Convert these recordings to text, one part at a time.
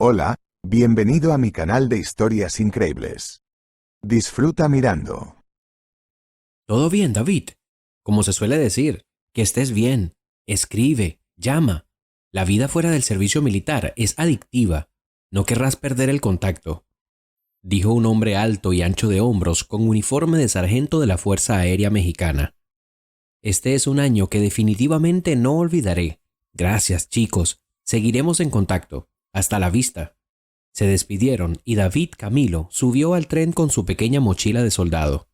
Hola, bienvenido a mi canal de historias increíbles. Disfruta mirando. Todo bien, David. Como se suele decir, que estés bien. Escribe, llama. La vida fuera del servicio militar es adictiva. No querrás perder el contacto, dijo un hombre alto y ancho de hombros con uniforme de sargento de la Fuerza Aérea Mexicana. Este es un año que definitivamente no olvidaré. Gracias, chicos. Seguiremos en contacto. Hasta la vista. Se despidieron y David Camilo subió al tren con su pequeña mochila de soldado.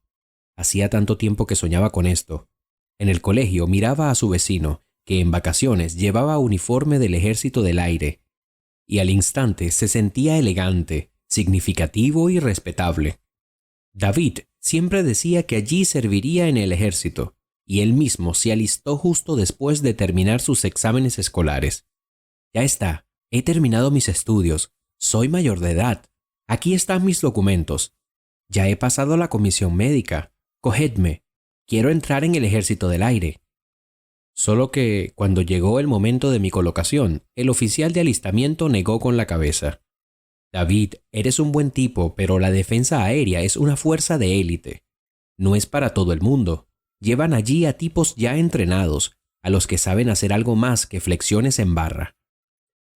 Hacía tanto tiempo que soñaba con esto. En el colegio miraba a su vecino, que en vacaciones llevaba uniforme del Ejército del Aire, y al instante se sentía elegante, significativo y respetable. David siempre decía que allí serviría en el ejército, y él mismo se alistó justo después de terminar sus exámenes escolares. Ya está, he terminado mis estudios, soy mayor de edad, aquí están mis documentos. Ya he pasado la comisión médica, cogedme, quiero entrar en el Ejército del Aire. Solo que, cuando llegó el momento de mi colocación, el oficial de alistamiento negó con la cabeza. David, eres un buen tipo, pero la defensa aérea es una fuerza de élite. No es para todo el mundo. Llevan allí a tipos ya entrenados, a los que saben hacer algo más que flexiones en barra.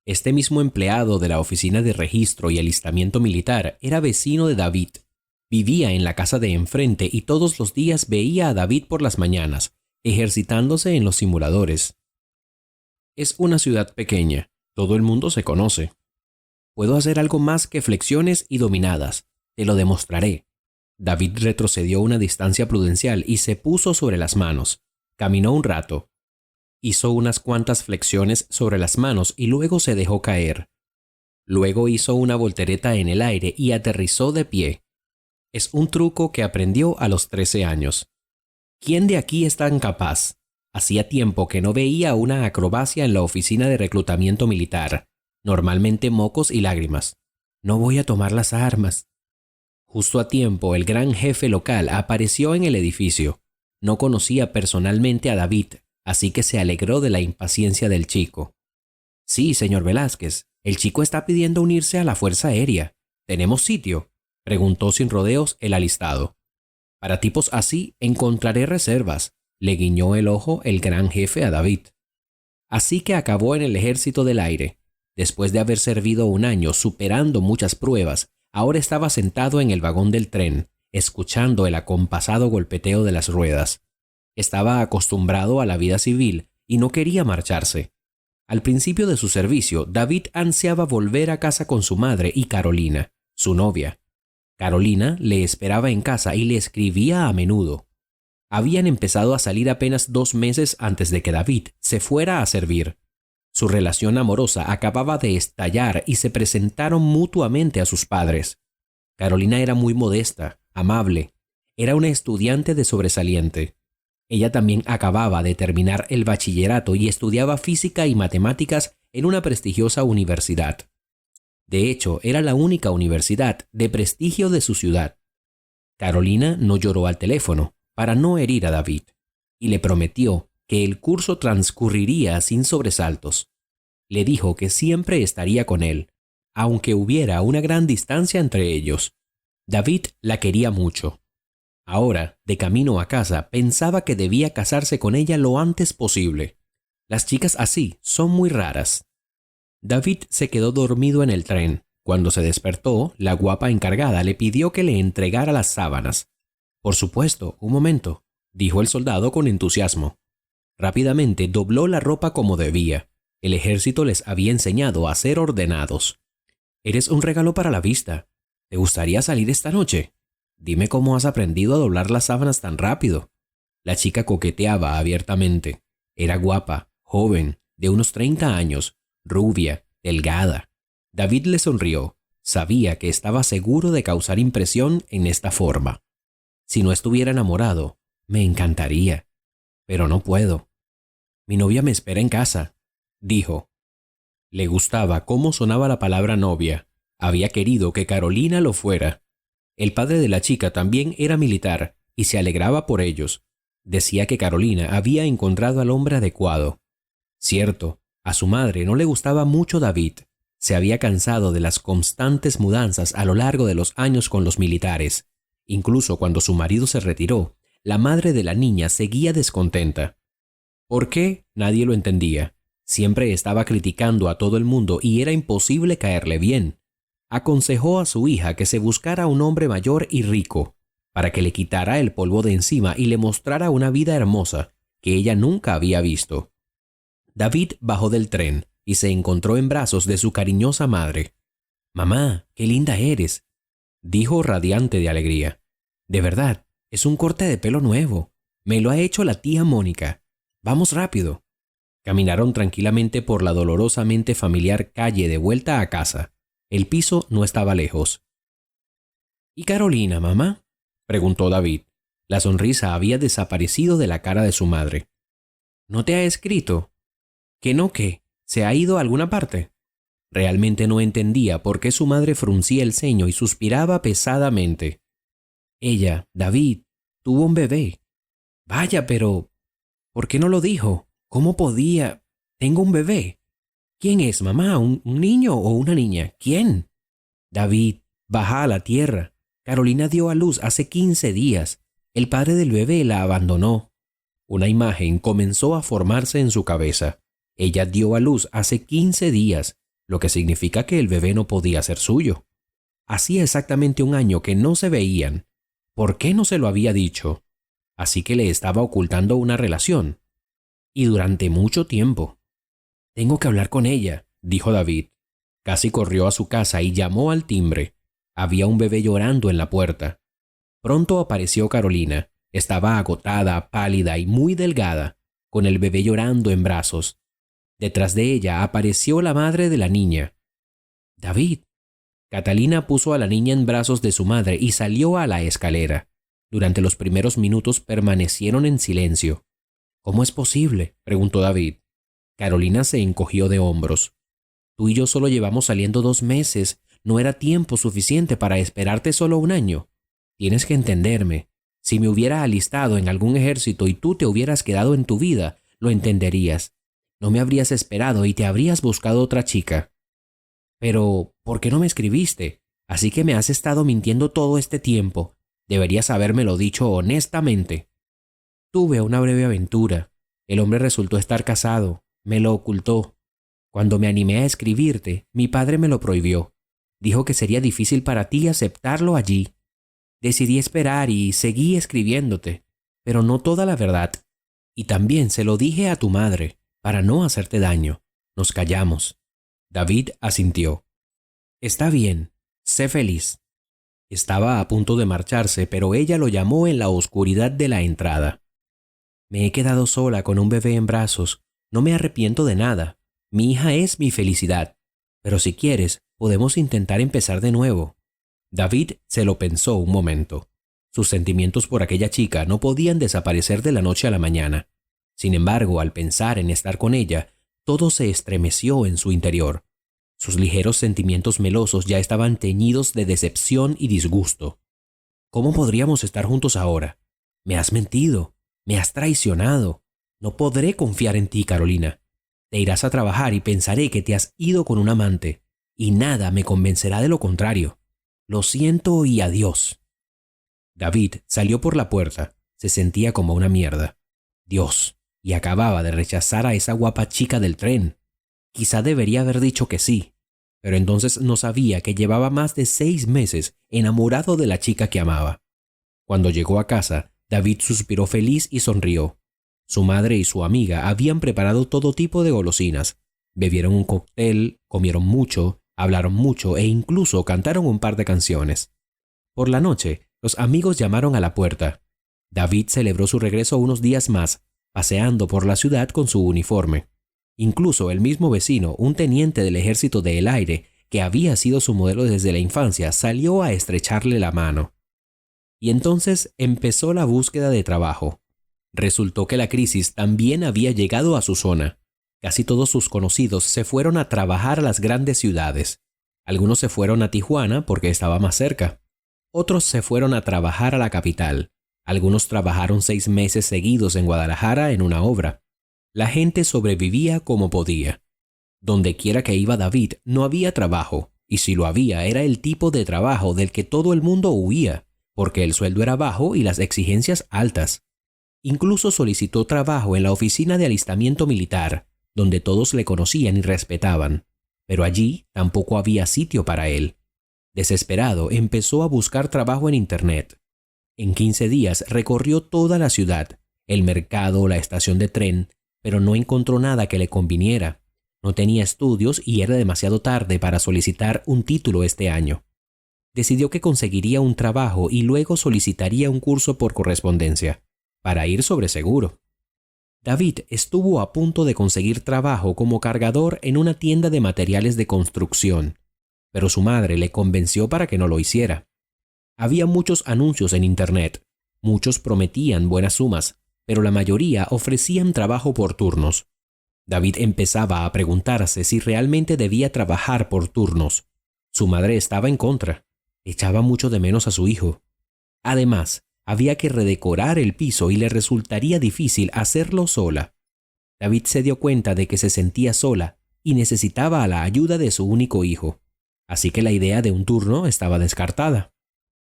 Este mismo empleado de la oficina de registro y alistamiento militar era vecino de David. Vivía en la casa de enfrente y todos los días veía a David por las mañanas, ejercitándose en los simuladores. Es una ciudad pequeña, todo el mundo se conoce. Puedo hacer algo más que flexiones y dominadas, te lo demostraré. David retrocedió una distancia prudencial y se puso sobre las manos. Caminó un rato. Hizo unas cuantas flexiones sobre las manos y luego se dejó caer. Luego hizo una voltereta en el aire y aterrizó de pie. Es un truco que aprendió a los 13 años. ¿Quién de aquí es tan capaz? Hacía tiempo que no veía una acrobacia en la oficina de reclutamiento militar. Normalmente mocos y lágrimas. No voy a tomar las armas. Justo a tiempo, el gran jefe local apareció en el edificio. No conocía personalmente a David, así que se alegró de la impaciencia del chico. Sí, señor Velázquez, el chico está pidiendo unirse a la Fuerza Aérea. ¿Tenemos sitio?, preguntó sin rodeos el alistado. Para tipos así encontraré reservas, le guiñó el ojo el gran jefe a David. Así que acabó en el Ejército del Aire. Después de haber servido un año superando muchas pruebas, ahora estaba sentado en el vagón del tren, escuchando el acompasado golpeteo de las ruedas. Estaba acostumbrado a la vida civil y no quería marcharse. Al principio de su servicio, David ansiaba volver a casa con su madre y Carolina, su novia. Carolina le esperaba en casa y le escribía a menudo. Habían empezado a salir apenas 2 meses antes de que David se fuera a servir. Su relación amorosa acababa de estallar y se presentaron mutuamente a sus padres. Carolina era muy modesta, amable. Era una estudiante de sobresaliente. Ella también acababa de terminar el bachillerato y estudiaba física y matemáticas en una prestigiosa universidad. De hecho, era la única universidad de prestigio de su ciudad. Carolina no lloró al teléfono para no herir a David y le prometió que el curso transcurriría sin sobresaltos. Le dijo que siempre estaría con él, aunque hubiera una gran distancia entre ellos. David la quería mucho. Ahora, de camino a casa, pensaba que debía casarse con ella lo antes posible. Las chicas así son muy raras. David se quedó dormido en el tren. Cuando se despertó, la guapa encargada le pidió que le entregara las sábanas. Por supuesto, un momento, dijo el soldado con entusiasmo. Rápidamente dobló la ropa como debía. El ejército les había enseñado a ser ordenados. Eres un regalo para la vista. ¿Te gustaría salir esta noche? Dime cómo has aprendido a doblar las sábanas tan rápido. La chica coqueteaba abiertamente. Era guapa, joven, de unos 30 años, rubia, delgada. David le sonrió. Sabía que estaba seguro de causar impresión en esta forma. Si no estuviera enamorado, me encantaría. Pero no puedo. Mi novia me espera en casa, dijo. Le gustaba cómo sonaba la palabra novia. Había querido que Carolina lo fuera. El padre de la chica también era militar y se alegraba por ellos. Decía que Carolina había encontrado al hombre adecuado. Cierto, a su madre no le gustaba mucho David. Se había cansado de las constantes mudanzas a lo largo de los años con los militares. Incluso cuando su marido se retiró, la madre de la niña seguía descontenta. ¿Por qué? Nadie lo entendía. Siempre estaba criticando a todo el mundo y era imposible caerle bien. Aconsejó a su hija que se buscara un hombre mayor y rico, para que le quitara el polvo de encima y le mostrara una vida hermosa que ella nunca había visto. David bajó del tren y se encontró en brazos de su cariñosa madre. «Mamá, qué linda eres», dijo radiante de alegría. «De verdad, es un corte de pelo nuevo. Me lo ha hecho la tía Mónica. Vamos rápido». Caminaron tranquilamente por la dolorosamente familiar calle de vuelta a casa. El piso no estaba lejos. «¿Y Carolina, mamá?», preguntó David. La sonrisa había desaparecido de la cara de su madre. «¿No te ha escrito?» «¿Que no qué? ¿Se ha ido a alguna parte?». Realmente no entendía por qué su madre fruncía el ceño y suspiraba pesadamente. «Ella, David, tuvo un bebé». «Vaya, pero ¿por qué no lo dijo? ¿Cómo podía? Tengo un bebé». «¿Quién es, mamá? ¿Un niño o una niña? ¿Quién?». «David, baja a la tierra. Carolina dio a luz hace 15 días. El padre del bebé la abandonó». Una imagen comenzó a formarse en su cabeza. Ella dio a luz hace 15 días, lo que significa que el bebé no podía ser suyo. Hacía exactamente un año que no se veían. ¿Por qué no se lo había dicho? Así que le estaba ocultando una relación. Y durante mucho tiempo. «Tengo que hablar con ella», dijo David. Casi corrió a su casa y llamó al timbre. Había un bebé llorando en la puerta. Pronto apareció Carolina. Estaba agotada, pálida y muy delgada, con el bebé llorando en brazos. Detrás de ella apareció la madre de la niña. «David». Catalina puso a la niña en brazos de su madre y salió a la escalera. Durante los primeros minutos permanecieron en silencio. «¿Cómo es posible?», preguntó David. Carolina se encogió de hombros. «Tú y yo solo llevamos saliendo 2 meses. No era tiempo suficiente para esperarte solo un año. Tienes que entenderme. Si me hubiera alistado en algún ejército y tú te hubieras quedado en tu vida, lo entenderías. No me habrías esperado y te habrías buscado otra chica». «Pero, ¿por qué no me escribiste? Así que me has estado mintiendo todo este tiempo. Deberías habérmelo dicho honestamente». «Tuve una breve aventura. El hombre resultó estar casado. Me lo ocultó. Cuando me animé a escribirte, mi padre me lo prohibió. Dijo que sería difícil para ti aceptarlo allí. Decidí esperar y seguí escribiéndote, pero no toda la verdad. Y también se lo dije a tu madre, para no hacerte daño». Nos callamos. David asintió. «Está bien. Sé feliz». Estaba a punto de marcharse, pero ella lo llamó en la oscuridad de la entrada. «Me he quedado sola con un bebé en brazos. No me arrepiento de nada. Mi hija es mi felicidad. Pero si quieres, podemos intentar empezar de nuevo». David se lo pensó un momento. Sus sentimientos por aquella chica no podían desaparecer de la noche a la mañana. Sin embargo, al pensar en estar con ella, todo se estremeció en su interior. Sus ligeros sentimientos melosos ya estaban teñidos de decepción y disgusto. «¿Cómo podríamos estar juntos ahora? Me has mentido. Me has traicionado. No podré confiar en ti, Carolina. Te irás a trabajar y pensaré que te has ido con un amante, y nada me convencerá de lo contrario. Lo siento y adiós». David salió por la puerta. Se sentía como una mierda. Dios, y acababa de rechazar a esa guapa chica del tren. Quizá debería haber dicho que sí, pero entonces no sabía que llevaba más de 6 meses enamorado de la chica que amaba. Cuando llegó a casa, David suspiró feliz y sonrió. Su madre y su amiga habían preparado todo tipo de golosinas. Bebieron un cóctel, comieron mucho, hablaron mucho e incluso cantaron un par de canciones. Por la noche, los amigos llamaron a la puerta. David celebró su regreso unos días más, paseando por la ciudad con su uniforme. Incluso el mismo vecino, un teniente del ejército del aire, que había sido su modelo desde la infancia, salió a estrecharle la mano. Y entonces empezó la búsqueda de trabajo. Resultó que la crisis también había llegado a su zona. Casi todos sus conocidos se fueron a trabajar a las grandes ciudades. Algunos se fueron a Tijuana porque estaba más cerca. Otros se fueron a trabajar a la capital. Algunos trabajaron 6 meses seguidos en Guadalajara en una obra. La gente sobrevivía como podía. Donde quiera que iba David no había trabajo, y si lo había era el tipo de trabajo del que todo el mundo huía, porque el sueldo era bajo y las exigencias altas. Incluso solicitó trabajo en la oficina de alistamiento militar, donde todos le conocían y respetaban, pero allí tampoco había sitio para él. Desesperado, empezó a buscar trabajo en Internet. En 15 días recorrió toda la ciudad, el mercado, la estación de tren, pero no encontró nada que le conviniera. No tenía estudios y era demasiado tarde para solicitar un título este año. Decidió que conseguiría un trabajo y luego solicitaría un curso por correspondencia, para ir sobre seguro. David estuvo a punto de conseguir trabajo como cargador en una tienda de materiales de construcción, pero su madre le convenció para que no lo hiciera. Había muchos anuncios en Internet, muchos prometían buenas sumas, pero la mayoría ofrecían trabajo por turnos. David empezaba a preguntarse si realmente debía trabajar por turnos. Su madre estaba en contra, echaba mucho de menos a su hijo. Además, había que redecorar el piso y le resultaría difícil hacerlo sola. David se dio cuenta de que se sentía sola y necesitaba la ayuda de su único hijo, así que la idea de un turno estaba descartada.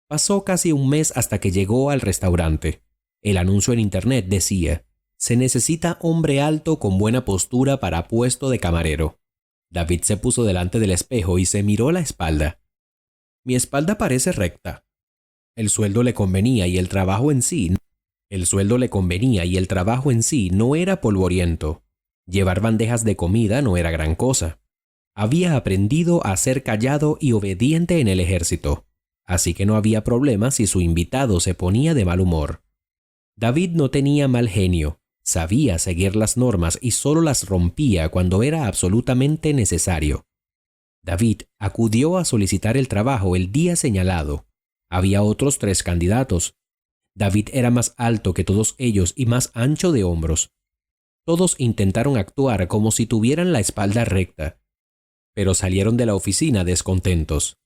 Pasó casi un mes hasta que llegó al restaurante. El anuncio en Internet decía: se necesita hombre alto con buena postura para puesto de camarero. David se puso delante del espejo y se miró la espalda. Mi espalda parece recta. El sueldo le convenía y el trabajo en sí no era polvoriento. Llevar bandejas de comida no era gran cosa. Había aprendido a ser callado y obediente en el ejército, así que no había problema si su invitado se ponía de mal humor. David no tenía mal genio, sabía seguir las normas y solo las rompía cuando era absolutamente necesario. David acudió a solicitar el trabajo el día señalado. Había otros 3 candidatos. David era más alto que todos ellos y más ancho de hombros. Todos intentaron actuar como si tuvieran la espalda recta, pero salieron de la oficina descontentos.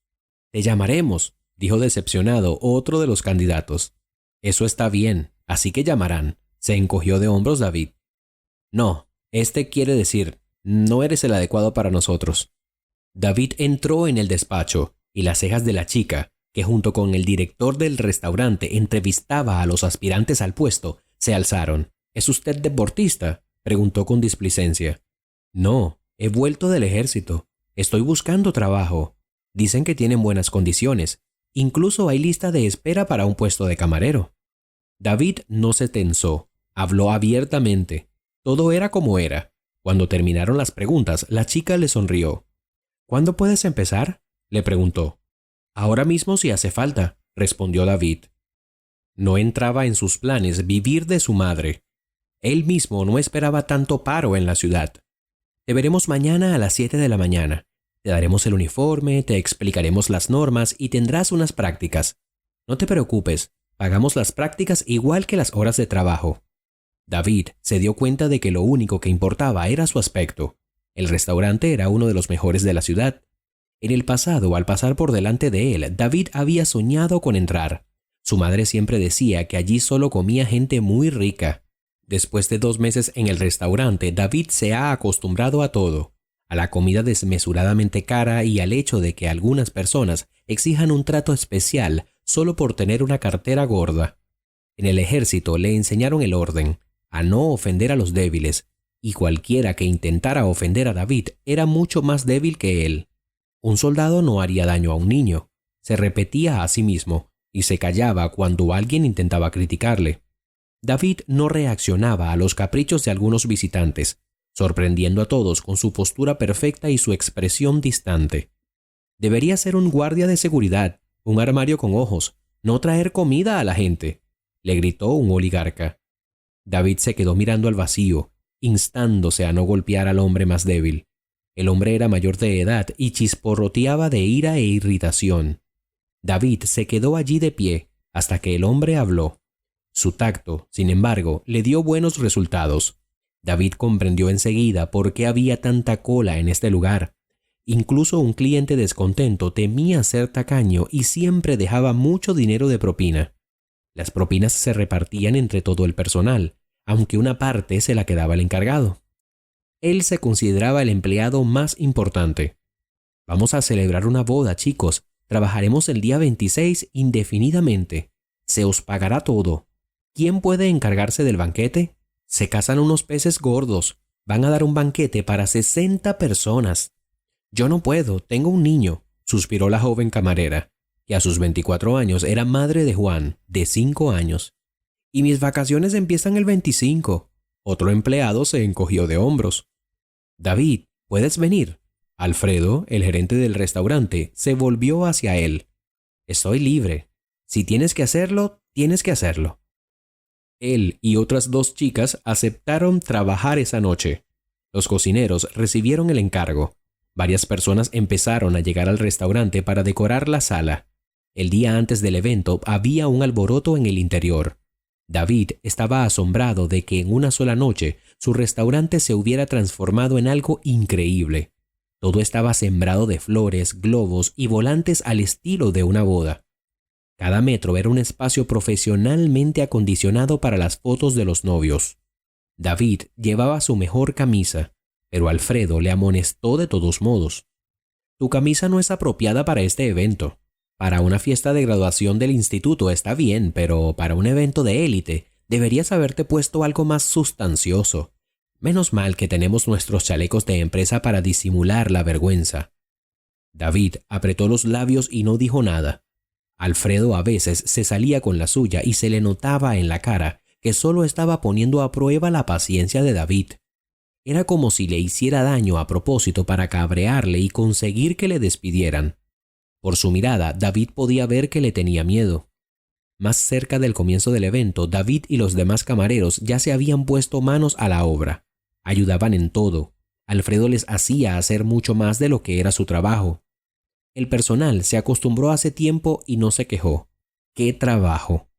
Te llamaremos, dijo decepcionado otro de los candidatos. Eso está bien, así que llamarán, se encogió de hombros David. No, quiere decir, no eres el adecuado para nosotros. David entró en el despacho y las cejas de la chica, que junto con el director del restaurante entrevistaba a los aspirantes al puesto, se alzaron. ¿Es usted deportista?, preguntó con displicencia. No, he vuelto del ejército. Estoy buscando trabajo. Dicen que tienen buenas condiciones. Incluso hay lista de espera para un puesto de camarero. David no se tensó. Habló abiertamente. Todo era como era. Cuando terminaron las preguntas, la chica le sonrió. ¿Cuándo puedes empezar?, le preguntó. Ahora mismo si hace falta, respondió David. No entraba en sus planes vivir de su madre. Él mismo no esperaba tanto paro en la ciudad. Te veremos mañana a las 7 de la mañana. Te daremos el uniforme, te explicaremos las normas y tendrás unas prácticas. No te preocupes, pagamos las prácticas igual que las horas de trabajo. David se dio cuenta de que lo único que importaba era su aspecto. El restaurante era uno de los mejores de la ciudad. En el pasado, al pasar por delante de él, David había soñado con entrar. Su madre siempre decía que allí solo comía gente muy rica. Después de 2 meses en el restaurante, David se ha acostumbrado a todo, a la comida desmesuradamente cara y al hecho de que algunas personas exijan un trato especial solo por tener una cartera gorda. En el ejército le enseñaron el orden, a no ofender a los débiles, y cualquiera que intentara ofender a David era mucho más débil que él. Un soldado no haría daño a un niño, se repetía a sí mismo y se callaba cuando alguien intentaba criticarle. David no reaccionaba a los caprichos de algunos visitantes, sorprendiendo a todos con su postura perfecta y su expresión distante. Debería ser un guardia de seguridad, un armario con ojos, no traer comida a la gente, le gritó un oligarca. David se quedó mirando al vacío, instándose a no golpear al hombre más débil. El hombre era mayor de edad y chisporroteaba de ira e irritación. David se quedó allí de pie hasta que el hombre habló. Su tacto, sin embargo, le dio buenos resultados. David comprendió enseguida por qué había tanta cola en este lugar. Incluso un cliente descontento temía ser tacaño y siempre dejaba mucho dinero de propina. Las propinas se repartían entre todo el personal, aunque una parte se la quedaba el encargado. Él se consideraba el empleado más importante. Vamos a celebrar una boda, chicos. Trabajaremos el día 26 indefinidamente. Se os pagará todo. ¿Quién puede encargarse del banquete? Se casan unos peces gordos. Van a dar un banquete para 60 personas. Yo no puedo, tengo un niño, suspiró la joven camarera, que a sus 24 años era madre de Juan, de 5 años. Y mis vacaciones empiezan el 25. Otro empleado se encogió de hombros. David, ¿puedes venir? Alfredo, el gerente del restaurante, se volvió hacia él. Estoy libre. Si tienes que hacerlo, tienes que hacerlo. Él y otras 2 chicas aceptaron trabajar esa noche. Los cocineros recibieron el encargo. Varias personas empezaron a llegar al restaurante para decorar la sala. El día antes del evento había un alboroto en el interior. David estaba asombrado de que en una sola noche su restaurante se hubiera transformado en algo increíble. Todo estaba sembrado de flores, globos y volantes al estilo de una boda. Cada metro era un espacio profesionalmente acondicionado para las fotos de los novios. David llevaba su mejor camisa, pero Alfredo le amonestó de todos modos. Tu camisa no es apropiada para este evento. Para una fiesta de graduación del instituto está bien, pero para un evento de élite deberías haberte puesto algo más sustancioso. Menos mal que tenemos nuestros chalecos de empresa para disimular la vergüenza. David apretó los labios y no dijo nada. Alfredo a veces se salía con la suya y se le notaba en la cara que solo estaba poniendo a prueba la paciencia de David. Era como si le hiciera daño a propósito para cabrearle y conseguir que le despidieran. Por su mirada, David podía ver que le tenía miedo. Más cerca del comienzo del evento, David y los demás camareros ya se habían puesto manos a la obra. Ayudaban en todo. Alfredo les hacía hacer mucho más de lo que era su trabajo. El personal se acostumbró hace tiempo y no se quejó. ¡Qué trabajo!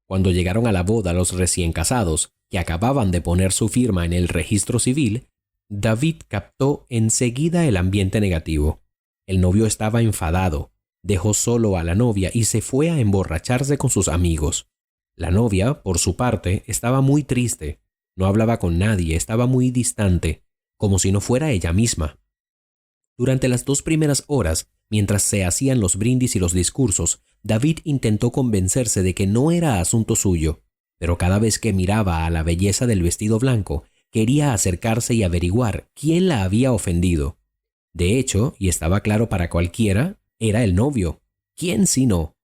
Cuando llegaron a la boda los recién casados, que acababan de poner su firma en el registro civil, David captó enseguida el ambiente negativo. El novio estaba enfadado, dejó solo a la novia y se fue a emborracharse con sus amigos. La novia, por su parte, estaba muy triste. No hablaba con nadie, estaba muy distante, como si no fuera ella misma. Durante las 2 primeras horas, mientras se hacían los brindis y los discursos, David intentó convencerse de que no era asunto suyo, pero cada vez que miraba a la belleza del vestido blanco, quería acercarse y averiguar quién la había ofendido. De hecho, y estaba claro para cualquiera, era el novio. ¿Quién si no?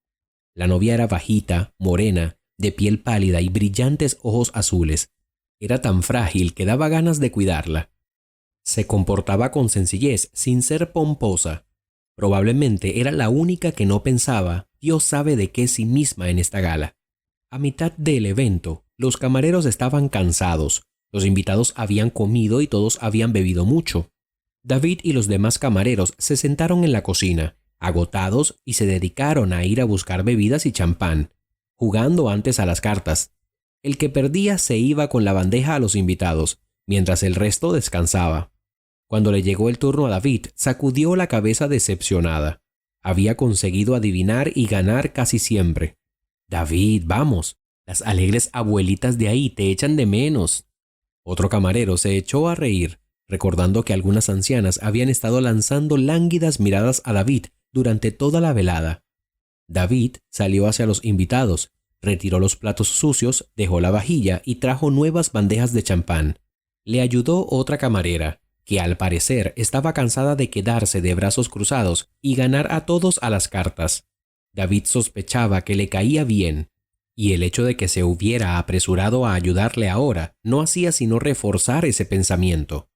La novia era bajita, morena, de piel pálida y brillantes ojos azules. Era tan frágil que daba ganas de cuidarla. Se comportaba con sencillez, sin ser pomposa. Probablemente era la única que no pensaba, Dios sabe de qué sí misma en esta gala. A mitad del evento, los camareros estaban cansados. Los invitados habían comido y todos habían bebido mucho. David y los demás camareros se sentaron en la cocina, agotados, y se dedicaron a ir a buscar bebidas y champán, jugando antes a las cartas. El que perdía se iba con la bandeja a los invitados, mientras el resto descansaba. Cuando le llegó el turno a David, sacudió la cabeza decepcionada. Había conseguido adivinar y ganar casi siempre. David, vamos, las alegres abuelitas de ahí te echan de menos. Otro camarero se echó a reír, recordando que algunas ancianas habían estado lanzando lánguidas miradas a David durante toda la velada. David salió hacia los invitados, retiró los platos sucios, dejó la vajilla y trajo nuevas bandejas de champán. Le ayudó otra camarera, que al parecer estaba cansada de quedarse de brazos cruzados y ganar a todos a las cartas. David sospechaba que le caía bien, y el hecho de que se hubiera apresurado a ayudarle ahora no hacía sino reforzar ese pensamiento.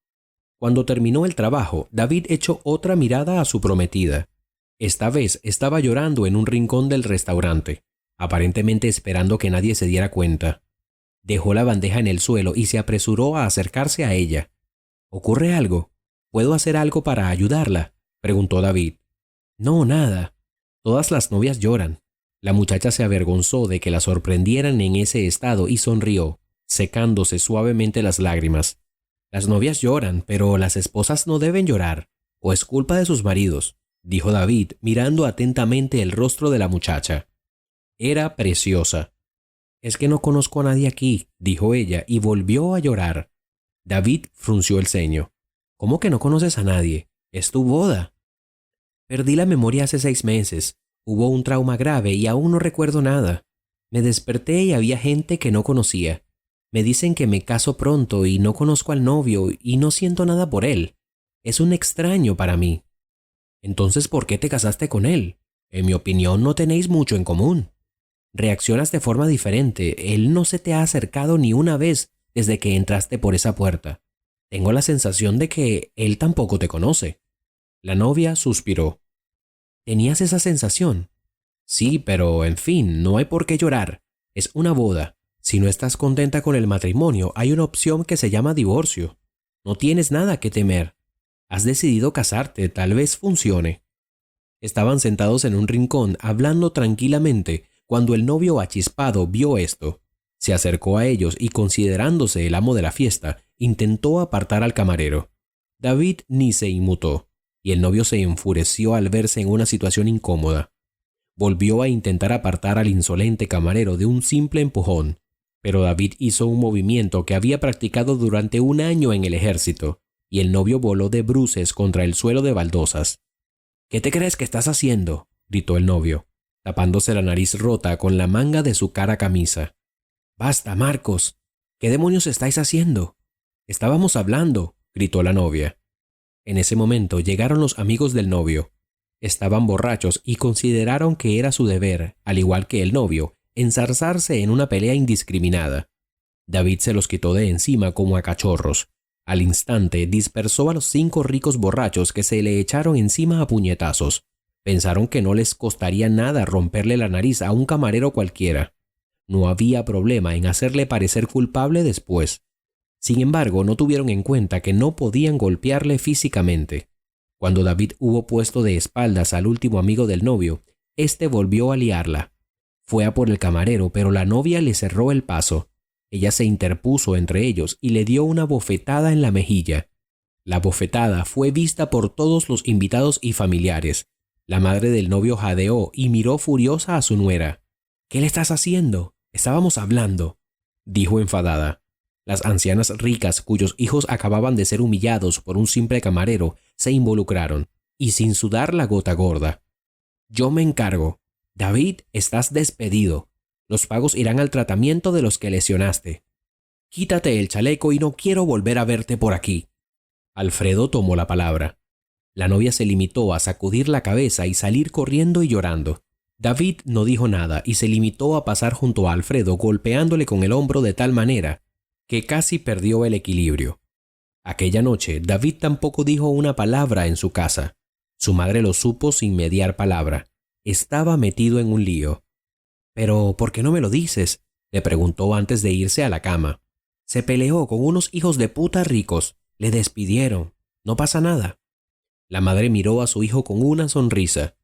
Cuando terminó el trabajo, David echó otra mirada a su prometida. Esta vez estaba llorando en un rincón del restaurante, aparentemente esperando que nadie se diera cuenta. Dejó la bandeja en el suelo y se apresuró a acercarse a ella. ¿Ocurre algo? ¿Puedo hacer algo para ayudarla?, preguntó David. No, nada. Todas las novias lloran. La muchacha se avergonzó de que la sorprendieran en ese estado y sonrió, secándose suavemente las lágrimas. Las novias lloran, pero las esposas no deben llorar, o es culpa de sus maridos, dijo David mirando atentamente el rostro de la muchacha. Era preciosa. Es que no conozco a nadie aquí, dijo ella y volvió a llorar. David frunció el ceño. ¿Cómo que no conoces a nadie? Es tu boda. Perdí la memoria hace 6 meses. Hubo un trauma grave y aún no recuerdo nada. Me desperté y había gente que no conocía. Me dicen que me caso pronto y no conozco al novio y no siento nada por él. Es un extraño para mí. Entonces, ¿por qué te casaste con él? En mi opinión, no tenéis mucho en común. Reaccionas de forma diferente. Él no se te ha acercado ni una vez desde que entraste por esa puerta. Tengo la sensación de que él tampoco te conoce. La novia suspiró. ¿Tenías esa sensación? Sí, pero en fin, no hay por qué llorar. Es una boda. Si no estás contenta con el matrimonio, hay una opción que se llama divorcio. No tienes nada que temer. Has decidido casarte, tal vez funcione. Estaban sentados en un rincón hablando tranquilamente cuando el novio achispado vio esto. Se acercó a ellos y, considerándose el amo de la fiesta, intentó apartar al camarero. David ni se inmutó, y el novio se enfureció al verse en una situación incómoda. Volvió a intentar apartar al insolente camarero de un simple empujón, pero David hizo un movimiento que había practicado durante 1 año en el ejército, y el novio voló de bruces contra el suelo de baldosas. ¿Qué te crees que estás haciendo?, gritó el novio, tapándose la nariz rota con la manga de su cara camisa. «Basta, Marcos. ¿Qué demonios estáis haciendo?» «Estábamos hablando», gritó la novia. En ese momento llegaron los amigos del novio. Estaban borrachos y consideraron que era su deber, al igual que el novio, enzarzarse en una pelea indiscriminada. David se los quitó de encima como a cachorros. Al instante dispersó a los 5 ricos borrachos que se le echaron encima a puñetazos. Pensaron que no les costaría nada romperle la nariz a un camarero cualquiera. No había problema en hacerle parecer culpable después. Sin embargo, no tuvieron en cuenta que no podían golpearle físicamente. Cuando David hubo puesto de espaldas al último amigo del novio, éste volvió a liarla. Fue a por el camarero, pero la novia le cerró el paso. Ella se interpuso entre ellos y le dio una bofetada en la mejilla. La bofetada fue vista por todos los invitados y familiares. La madre del novio jadeó y miró furiosa a su nuera. «¿Qué le estás haciendo? Estábamos hablando», dijo enfadada. Las ancianas ricas, cuyos hijos acababan de ser humillados por un simple camarero, se involucraron, y sin sudar la gota gorda. «Yo me encargo. David, estás despedido. Los pagos irán al tratamiento de los que lesionaste. Quítate el chaleco y no quiero volver a verte por aquí». Alfredo tomó la palabra. La novia se limitó a sacudir la cabeza y salir corriendo y llorando. David no dijo nada y se limitó a pasar junto a Alfredo golpeándole con el hombro de tal manera que casi perdió el equilibrio. Aquella noche David tampoco dijo una palabra en su casa. Su madre lo supo sin mediar palabra. Estaba metido en un lío. «¿Pero por qué no me lo dices?», le preguntó antes de irse a la cama. «Se peleó con unos hijos de puta ricos. Le despidieron. No pasa nada». La madre miró a su hijo con una sonrisa.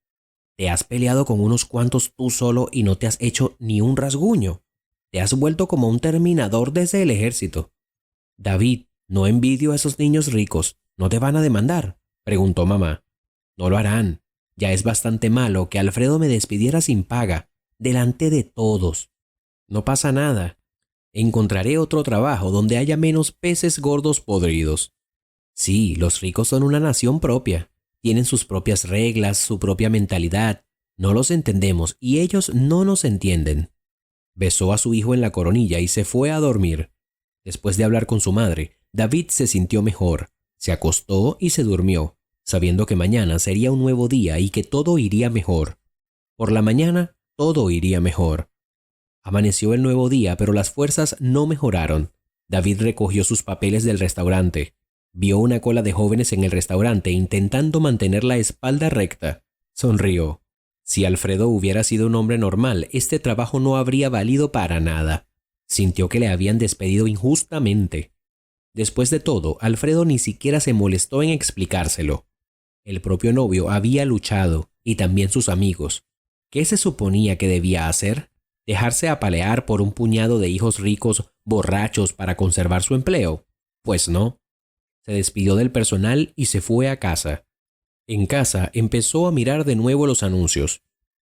«Te has peleado con unos cuantos tú solo y no te has hecho ni un rasguño. Te has vuelto como un terminador desde el ejército». «David, no envidio a esos niños ricos. ¿No te van a demandar?», preguntó mamá. «No lo harán. Ya es bastante malo que Alfredo me despidiera sin paga, delante de todos. No pasa nada. Encontraré otro trabajo donde haya menos peces gordos podridos». Sí, los ricos son una nación propia. Tienen sus propias reglas, su propia mentalidad. No los entendemos y ellos no nos entienden. Besó a su hijo en la coronilla y se fue a dormir. Después de hablar con su madre, David se sintió mejor. Se acostó y se durmió, sabiendo que mañana sería un nuevo día y que todo iría mejor. Por la mañana, todo iría mejor. Amaneció el nuevo día, pero las fuerzas no mejoraron. David recogió sus papeles del restaurante. Vio una cola de jóvenes en el restaurante intentando mantener la espalda recta. Sonrió. Si Alfredo hubiera sido un hombre normal, este trabajo no habría valido para nada. Sintió que le habían despedido injustamente. Después de todo, Alfredo ni siquiera se molestó en explicárselo. El propio novio había luchado, y también sus amigos. ¿Qué se suponía que debía hacer? ¿Dejarse apalear por un puñado de hijos ricos borrachos para conservar su empleo? Pues no. Se despidió del personal y se fue a casa. En casa empezó a mirar de nuevo los anuncios.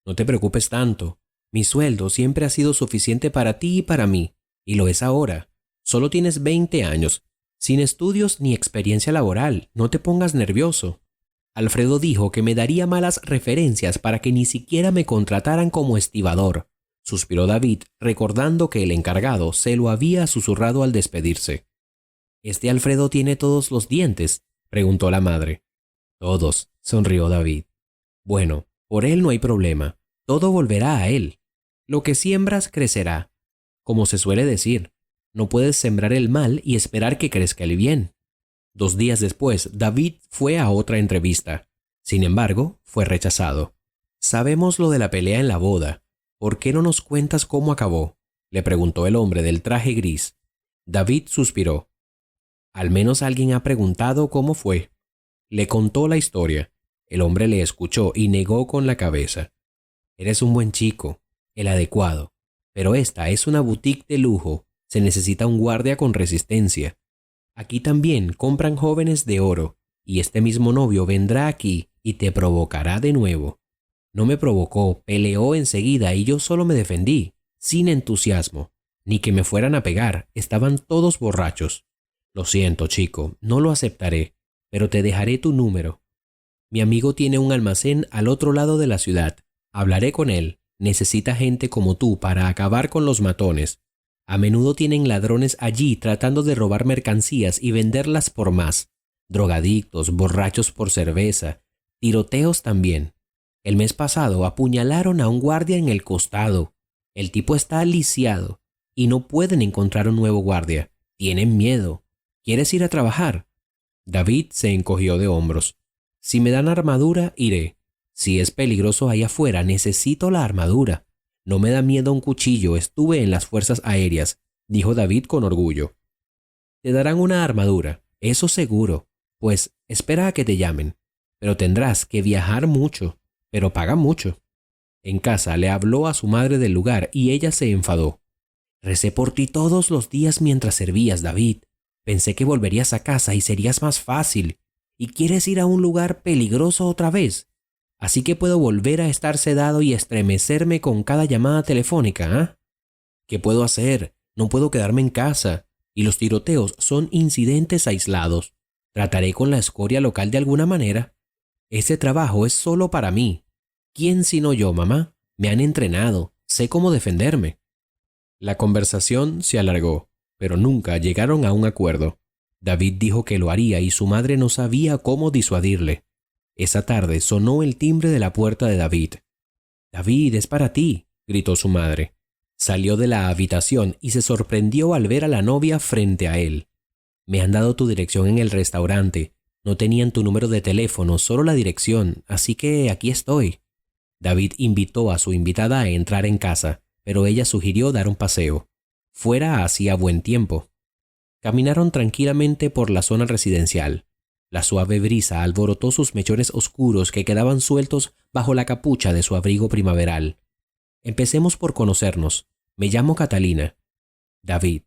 «No te preocupes tanto. Mi sueldo siempre ha sido suficiente para ti y para mí, y lo es ahora. Solo tienes 20 años. Sin estudios ni experiencia laboral, no te pongas nervioso. Alfredo dijo que me daría malas referencias para que ni siquiera me contrataran como estibador, suspiró David, recordando que el encargado se lo había susurrado al despedirse. ¿Este Alfredo tiene todos los dientes?, preguntó la madre. Todos, sonrió David. Bueno, por él no hay problema. Todo volverá a él. Lo que siembras crecerá. Como se suele decir, no puedes sembrar el mal y esperar que crezca el bien. 2 días después, David fue a otra entrevista. Sin embargo, fue rechazado. Sabemos lo de la pelea en la boda. ¿Por qué no nos cuentas cómo acabó?, le preguntó el hombre del traje gris. David suspiró. Al menos alguien ha preguntado cómo fue. Le contó la historia. El hombre le escuchó y negó con la cabeza. Eres un buen chico, el adecuado, pero esta es una boutique de lujo. Se necesita un guardia con resistencia. Aquí también compran jóvenes de oro, y este mismo novio vendrá aquí y te provocará de nuevo. No me provocó, peleó enseguida y yo solo me defendí, sin entusiasmo. Ni que me fueran a pegar, estaban todos borrachos. Lo siento, chico, no lo aceptaré, pero te dejaré tu número. Mi amigo tiene un almacén al otro lado de la ciudad. Hablaré con él. Necesita gente como tú para acabar con los matones. A menudo tienen ladrones allí tratando de robar mercancías y venderlas por más. Drogadictos, borrachos por cerveza, tiroteos también. El mes pasado apuñalaron a un guardia en el costado. El tipo está lisiado y no pueden encontrar un nuevo guardia. Tienen miedo. ¿Quieres ir a trabajar? David se encogió de hombros. Si me dan armadura, iré. Si es peligroso allá afuera, necesito la armadura. No me da miedo un cuchillo, estuve en las fuerzas aéreas, dijo David con orgullo. Te darán una armadura, eso seguro, pues espera a que te llamen. Pero tendrás que viajar mucho, pero paga mucho. En casa le habló a su madre del lugar y ella se enfadó. Recé por ti todos los días mientras servías, David. Pensé que volverías a casa y serías más fácil. ¿Y quieres ir a un lugar peligroso otra vez? Así que puedo volver a estar sedado y estremecerme con cada llamada telefónica, ¿ah? ¿Qué puedo hacer? No puedo quedarme en casa. Y los tiroteos son incidentes aislados. Trataré con la escoria local de alguna manera. Ese trabajo es solo para mí. ¿Quién sino yo, mamá? Me han entrenado. Sé cómo defenderme. La conversación se alargó, pero nunca llegaron a un acuerdo. David dijo que lo haría y su madre no sabía cómo disuadirle. Esa tarde sonó el timbre de la puerta de David. «David, es para ti», gritó su madre. Salió de la habitación y se sorprendió al ver a la novia frente a él. «Me han dado tu dirección en el restaurante. No tenían tu número de teléfono, solo la dirección, así que aquí estoy». David invitó a su invitada a entrar en casa, pero ella sugirió dar un paseo. Fuera hacía buen tiempo. Caminaron tranquilamente por la zona residencial. La suave brisa alborotó sus mechones oscuros que quedaban sueltos bajo la capucha de su abrigo primaveral. Empecemos por conocernos. Me llamo Catalina. David.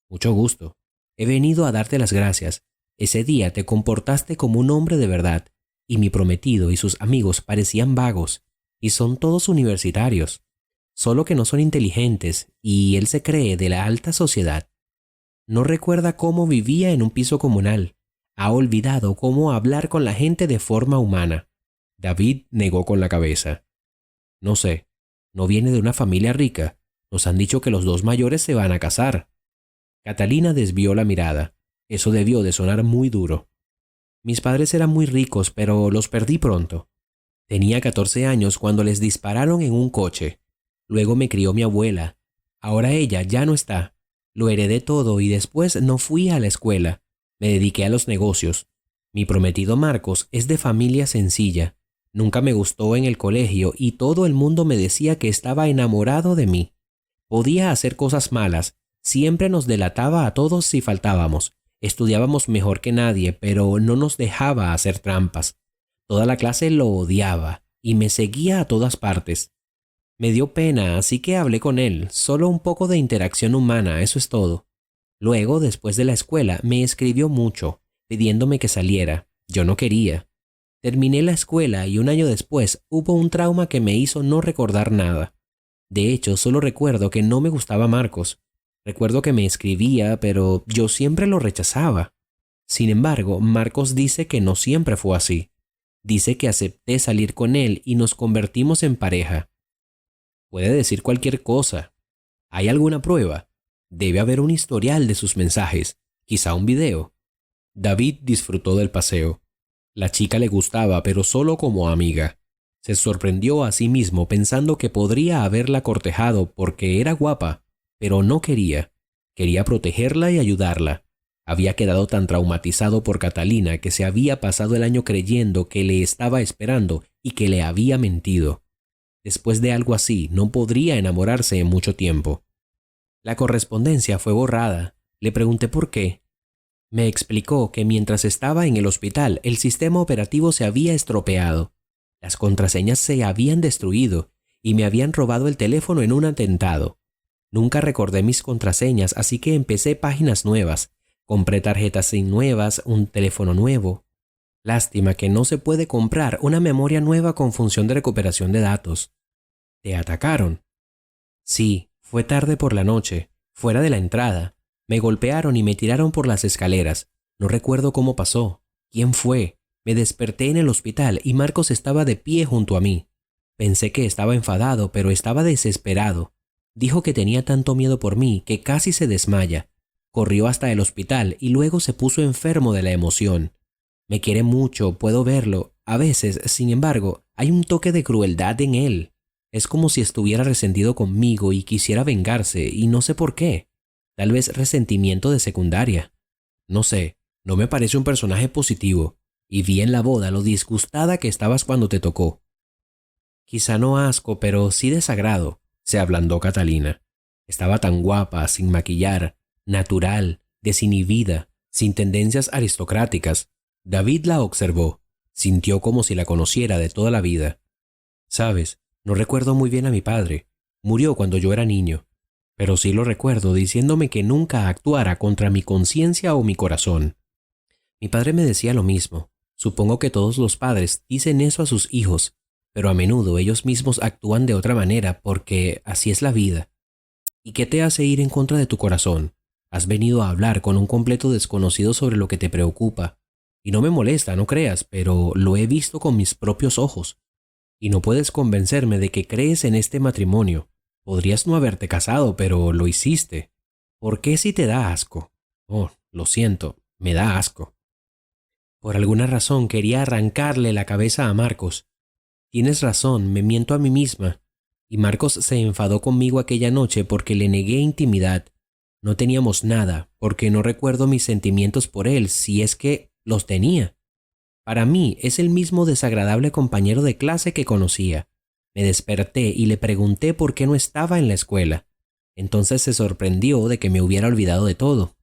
Mucho gusto. He venido a darte las gracias. Ese día te comportaste como un hombre de verdad, y mi prometido y sus amigos parecían vagos, y son todos universitarios. Solo que no son inteligentes, y él se cree de la alta sociedad. No recuerda cómo vivía en un piso comunal. Ha olvidado cómo hablar con la gente de forma humana. David negó con la cabeza. No sé, no viene de una familia rica. Nos han dicho que los 2 mayores se van a casar. Catalina desvió la mirada. Eso debió de sonar muy duro. Mis padres eran muy ricos, pero los perdí pronto. Tenía 14 años cuando les dispararon en un coche. Luego me crió mi abuela. Ahora ella ya no está. Lo heredé todo y después no fui a la escuela. Me dediqué a los negocios. Mi prometido Marcos es de familia sencilla. Nunca me gustó en el colegio y todo el mundo me decía que estaba enamorado de mí. Podía hacer cosas malas. Siempre nos delataba a todos si faltábamos. Estudiábamos mejor que nadie, pero no nos dejaba hacer trampas. Toda la clase lo odiaba y me seguía a todas partes. Me dio pena, así que hablé con él. Solo un poco de interacción humana, eso es todo. Luego, después de la escuela, me escribió mucho, pidiéndome que saliera. Yo no quería. Terminé la escuela y un año después hubo un trauma que me hizo no recordar nada. De hecho, solo recuerdo que no me gustaba Marcos. Recuerdo que me escribía, pero yo siempre lo rechazaba. Sin embargo, Marcos dice que no siempre fue así. Dice que acepté salir con él y nos convertimos en pareja. Puede decir cualquier cosa. ¿Hay alguna prueba? Debe haber un historial de sus mensajes, quizá un video. David disfrutó del paseo. La chica le gustaba, pero solo como amiga. Se sorprendió a sí mismo pensando que podría haberla cortejado porque era guapa, pero no quería. Quería protegerla y ayudarla. Había quedado tan traumatizado por Catalina que se había pasado el año creyendo que le estaba esperando y que le había mentido. Después de algo así, no podría enamorarse en mucho tiempo. La correspondencia fue borrada. Le pregunté por qué. Me explicó que mientras estaba en el hospital, el sistema operativo se había estropeado. Las contraseñas se habían destruido y me habían robado el teléfono en un atentado. Nunca recordé mis contraseñas, así que empecé páginas nuevas. Compré tarjetas SIM nuevas, un teléfono nuevo. Lástima que no se puede comprar una memoria nueva con función de recuperación de datos. ¿Te atacaron? Sí, fue tarde por la noche, fuera de la entrada. Me golpearon y me tiraron por las escaleras. No recuerdo cómo pasó. ¿Quién fue? Me desperté en el hospital y Marcos estaba de pie junto a mí. Pensé que estaba enfadado, pero estaba desesperado. Dijo que tenía tanto miedo por mí que casi se desmaya. Corrió hasta el hospital y luego se puso enfermo de la emoción. Me quiere mucho, puedo verlo. A veces, sin embargo, hay un toque de crueldad en él. Es como si estuviera resentido conmigo y quisiera vengarse, y no sé por qué. Tal vez resentimiento de secundaria. No sé, no me parece un personaje positivo, y vi en la boda lo disgustada que estabas cuando te tocó. Quizá no asco, pero sí desagrado, se ablandó Catalina. Estaba tan guapa, sin maquillar, natural, desinhibida, sin tendencias aristocráticas. David la observó. Sintió como si la conociera de toda la vida. Sabes, no recuerdo muy bien a mi padre. Murió cuando yo era niño. Pero sí lo recuerdo diciéndome que nunca actuara contra mi conciencia o mi corazón. Mi padre me decía lo mismo. Supongo que todos los padres dicen eso a sus hijos, pero a menudo ellos mismos actúan de otra manera porque así es la vida. ¿Y qué te hace ir en contra de tu corazón? Has venido a hablar con un completo desconocido sobre lo que te preocupa. Y no me molesta, no creas, pero lo he visto con mis propios ojos. Y no puedes convencerme de que crees en este matrimonio. Podrías no haberte casado, pero lo hiciste. ¿Por qué si te da asco? Oh, lo siento, me da asco. Por alguna razón quería arrancarle la cabeza a Marcos. Tienes razón, me miento a mí misma. Y Marcos se enfadó conmigo aquella noche porque le negué intimidad. No teníamos nada, porque no recuerdo mis sentimientos por él, si es que los tenía. Para mí es el mismo desagradable compañero de clase que conocía. Me desperté y le pregunté por qué no estaba en la escuela. Entonces se sorprendió de que me hubiera olvidado de todo.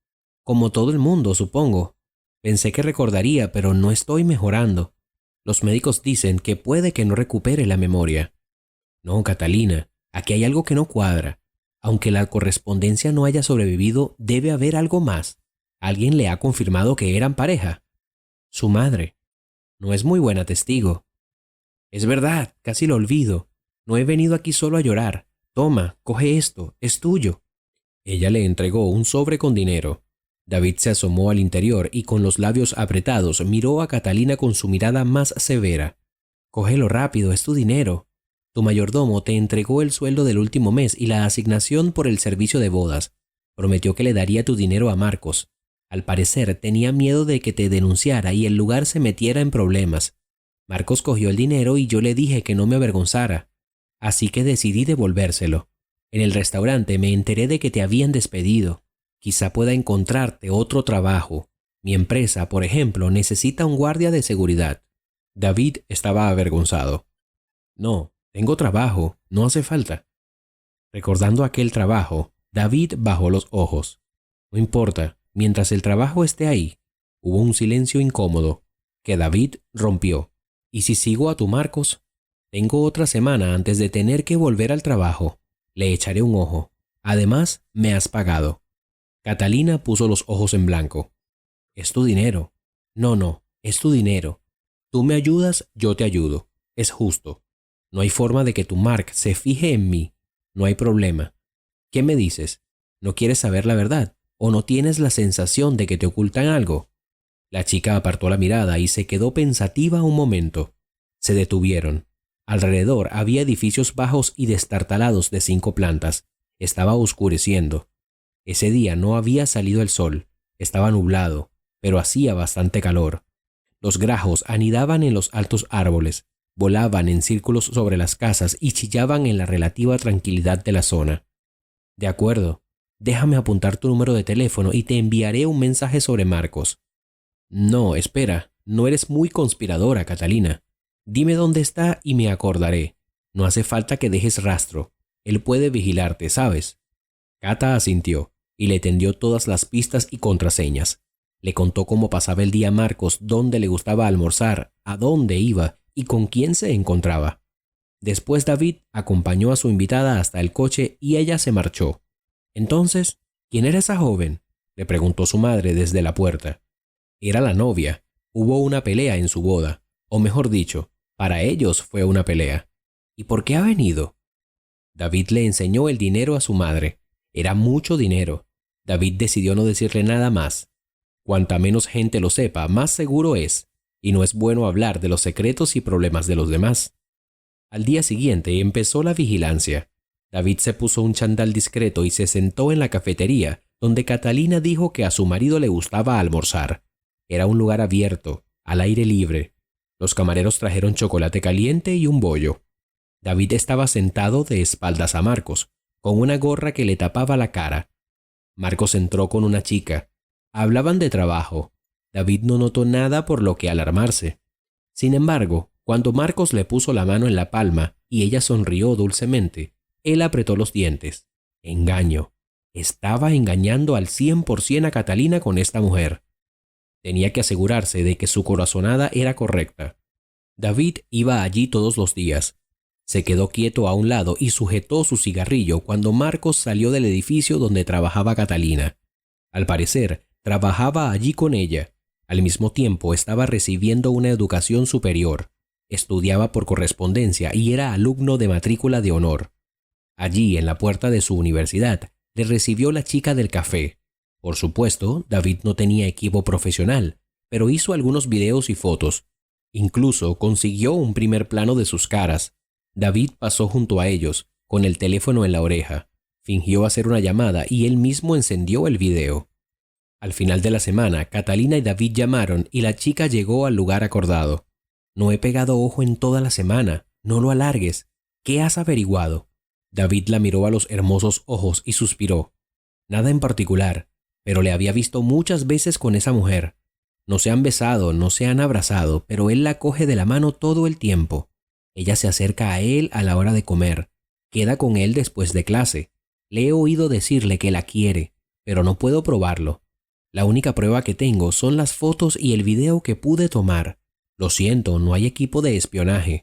Como todo el mundo, supongo. Pensé que recordaría, pero no estoy mejorando. Los médicos dicen que puede que no recupere la memoria. No, Catalina, aquí hay algo que no cuadra. Aunque la correspondencia no haya sobrevivido, debe haber algo más. ¿Alguien le ha confirmado que eran pareja? Su madre. No es muy buena testigo. Es verdad, casi lo olvido. No he venido aquí solo a llorar. Toma, coge esto, es tuyo. Ella le entregó un sobre con dinero. David se asomó al interior y con los labios apretados miró a Catalina con su mirada más severa. Cógelo rápido, es tu dinero. Tu mayordomo te entregó el sueldo del último mes y la asignación por el servicio de bodas. Prometió que le daría tu dinero a Marcos. Al parecer tenía miedo de que te denunciara y el lugar se metiera en problemas. Marcos cogió el dinero y yo le dije que no me avergonzara. Así que decidí devolvérselo. En el restaurante me enteré de que te habían despedido. Quizá pueda encontrarte otro trabajo. Mi empresa, por ejemplo, necesita un guardia de seguridad. David estaba avergonzado. No, tengo trabajo, no hace falta. Recordando aquel trabajo, David bajó los ojos. No importa, mientras el trabajo esté ahí. Hubo un silencio incómodo, que David rompió. ¿Y si sigo a tu Marcos? Tengo otra semana antes de tener que volver al trabajo. Le echaré un ojo. Además, me has pagado. Catalina puso los ojos en blanco. Es tu dinero. No, es tu dinero. Tú me ayudas, yo te ayudo. Es justo. No hay forma de que tu Mark se fije en mí. No hay problema. ¿Qué me dices? ¿No quieres saber la verdad? ¿O no tienes la sensación de que te ocultan algo? La chica apartó la mirada y se quedó pensativa un momento. Se detuvieron. Alrededor había edificios bajos y destartalados de 5 plantas. Estaba oscureciendo. Ese día no había salido el sol. Estaba nublado, pero hacía bastante calor. Los grajos anidaban en los altos árboles, volaban en círculos sobre las casas y chillaban en la relativa tranquilidad de la zona. De acuerdo, déjame apuntar tu número de teléfono y te enviaré un mensaje sobre Marcos. No, espera, no eres muy conspiradora, Catalina. Dime dónde está y me acordaré. No hace falta que dejes rastro. Él puede vigilarte, ¿sabes? Cata asintió y le tendió todas las pistas y contraseñas. Le contó cómo pasaba el día Marcos, dónde le gustaba almorzar, a dónde iba y con quién se encontraba. Después David acompañó a su invitada hasta el coche y ella se marchó. Entonces, ¿quién era esa joven?, le preguntó su madre desde la puerta. Era la novia. Hubo una pelea en su boda, o mejor dicho, para ellos fue una pelea. ¿Y por qué ha venido? David le enseñó el dinero a su madre. Era mucho dinero. David decidió no decirle nada más. Cuanta menos gente lo sepa, más seguro es, y no es bueno hablar de los secretos y problemas de los demás. Al día siguiente empezó la vigilancia. David se puso un chándal discreto y se sentó en la cafetería, donde Catalina dijo que a su marido le gustaba almorzar. Era un lugar abierto, al aire libre. Los camareros trajeron chocolate caliente y un bollo. David estaba sentado de espaldas a Marcos, con una gorra que le tapaba la cara. Marcos entró con una chica. Hablaban de trabajo. David no notó nada por lo que alarmarse. Sin embargo, cuando Marcos le puso la mano en la palma y ella sonrió dulcemente, él apretó los dientes. Engaño. Estaba engañando al 100% a Catalina con esta mujer. Tenía que asegurarse de que su corazonada era correcta. David iba allí todos los días. Se quedó quieto a un lado y sujetó su cigarrillo cuando Marcos salió del edificio donde trabajaba Catalina. Al parecer, trabajaba allí con ella. Al mismo tiempo estaba recibiendo una educación superior. Estudiaba por correspondencia y era alumno de matrícula de honor. Allí, en la puerta de su universidad, le recibió la chica del café. Por supuesto, David no tenía equipo profesional, pero hizo algunos videos y fotos. Incluso consiguió un primer plano de sus caras. David pasó junto a ellos, con el teléfono en la oreja. Fingió hacer una llamada y él mismo encendió el video. Al final de la semana, Catalina y David llamaron y la chica llegó al lugar acordado. No he pegado ojo en toda la semana. No lo alargues. ¿Qué has averiguado? David la miró a los hermosos ojos y suspiró. Nada en particular, pero le había visto muchas veces con esa mujer. No se han besado, no se han abrazado, pero él la coge de la mano todo el tiempo. Ella se acerca a él a la hora de comer. Queda con él después de clase. Le he oído decirle que la quiere, pero no puedo probarlo. La única prueba que tengo son las fotos y el video que pude tomar. Lo siento, no hay equipo de espionaje.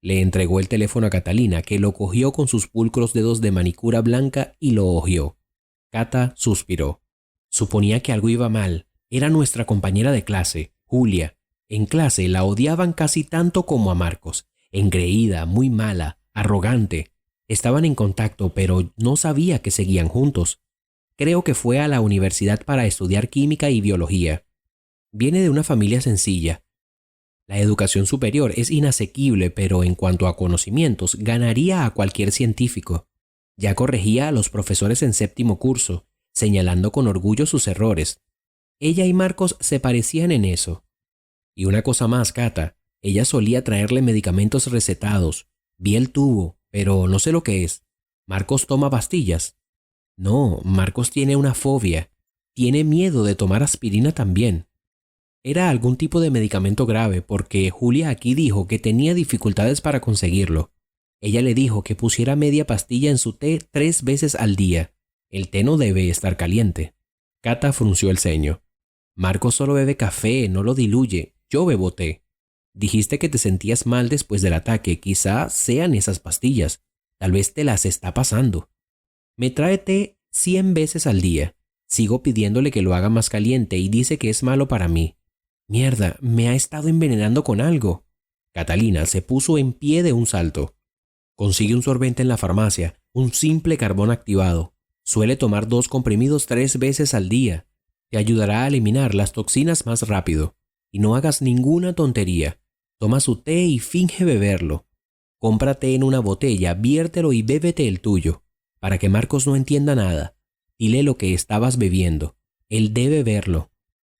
Le entregó el teléfono a Catalina, que lo cogió con sus pulcros dedos de manicura blanca y lo hojeó. Cata suspiró. Suponía que algo iba mal. Era nuestra compañera de clase, Julia. En clase la odiaban casi tanto como a Marcos. Engreída, muy mala, arrogante. Estaban en contacto, pero no sabía que seguían juntos. Creo que fue a la universidad para estudiar química y biología. Viene de una familia sencilla. La educación superior es inasequible, pero en cuanto a conocimientos, ganaría a cualquier científico. Ya corregía a los profesores en 7º curso, señalando con orgullo sus errores. Ella y Marcos se parecían en eso. Y una cosa más, Cata. Ella solía traerle medicamentos recetados. Vi el tubo, pero no sé lo que es. ¿Marcos toma pastillas? No, Marcos tiene una fobia. Tiene miedo de tomar aspirina también. Era algún tipo de medicamento grave porque Julia aquí dijo que tenía dificultades para conseguirlo. Ella le dijo que pusiera media pastilla en su té 3 veces al día. El té no debe estar caliente. Cata frunció el ceño. Marcos solo bebe café, no lo diluye. Yo bebo té. Dijiste que te sentías mal después del ataque. Quizá sean esas pastillas. Tal vez te las está pasando. Me trae té 100 veces al día. Sigo pidiéndole que lo haga más caliente y dice que es malo para mí. Mierda, me ha estado envenenando con algo. Catalina se puso en pie de un salto. Consigue un sorbente en la farmacia, un simple carbón activado. Suele tomar 2 comprimidos 3 veces al día. Te ayudará a eliminar las toxinas más rápido. Y no hagas ninguna tontería. Toma su té y finge beberlo. Cómprate en una botella, viértelo y bébete el tuyo. Para que Marcos no entienda nada. Dile lo que estabas bebiendo. Él debe verlo.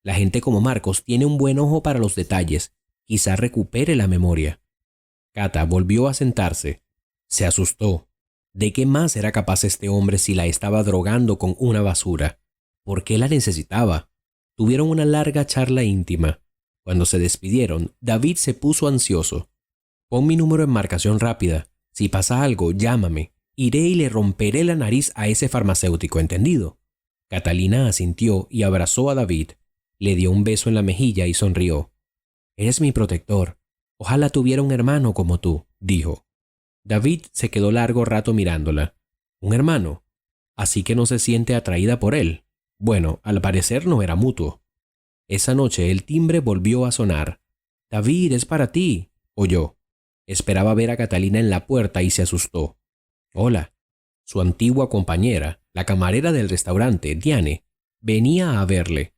La gente como Marcos tiene un buen ojo para los detalles. Quizá recupere la memoria. Kata volvió a sentarse. Se asustó. ¿De qué más era capaz este hombre si la estaba drogando con una basura? ¿Por qué la necesitaba? Tuvieron una larga charla íntima. Cuando se despidieron, David se puso ansioso. Pon mi número en marcación rápida. Si pasa algo, llámame. Iré y le romperé la nariz a ese farmacéutico, ¿entendido? Catalina asintió y abrazó a David. Le dio un beso en la mejilla y sonrió. Eres mi protector. Ojalá tuviera un hermano como tú, dijo. David se quedó largo rato mirándola. ¿Un hermano? ¿Así que no se siente atraída por él? Bueno, al parecer no era mutuo. Esa noche el timbre volvió a sonar. David, es para ti, oyó. Esperaba ver a Catalina en la puerta y se asustó. Hola. Su antigua compañera, la camarera del restaurante, Diane, venía a verle.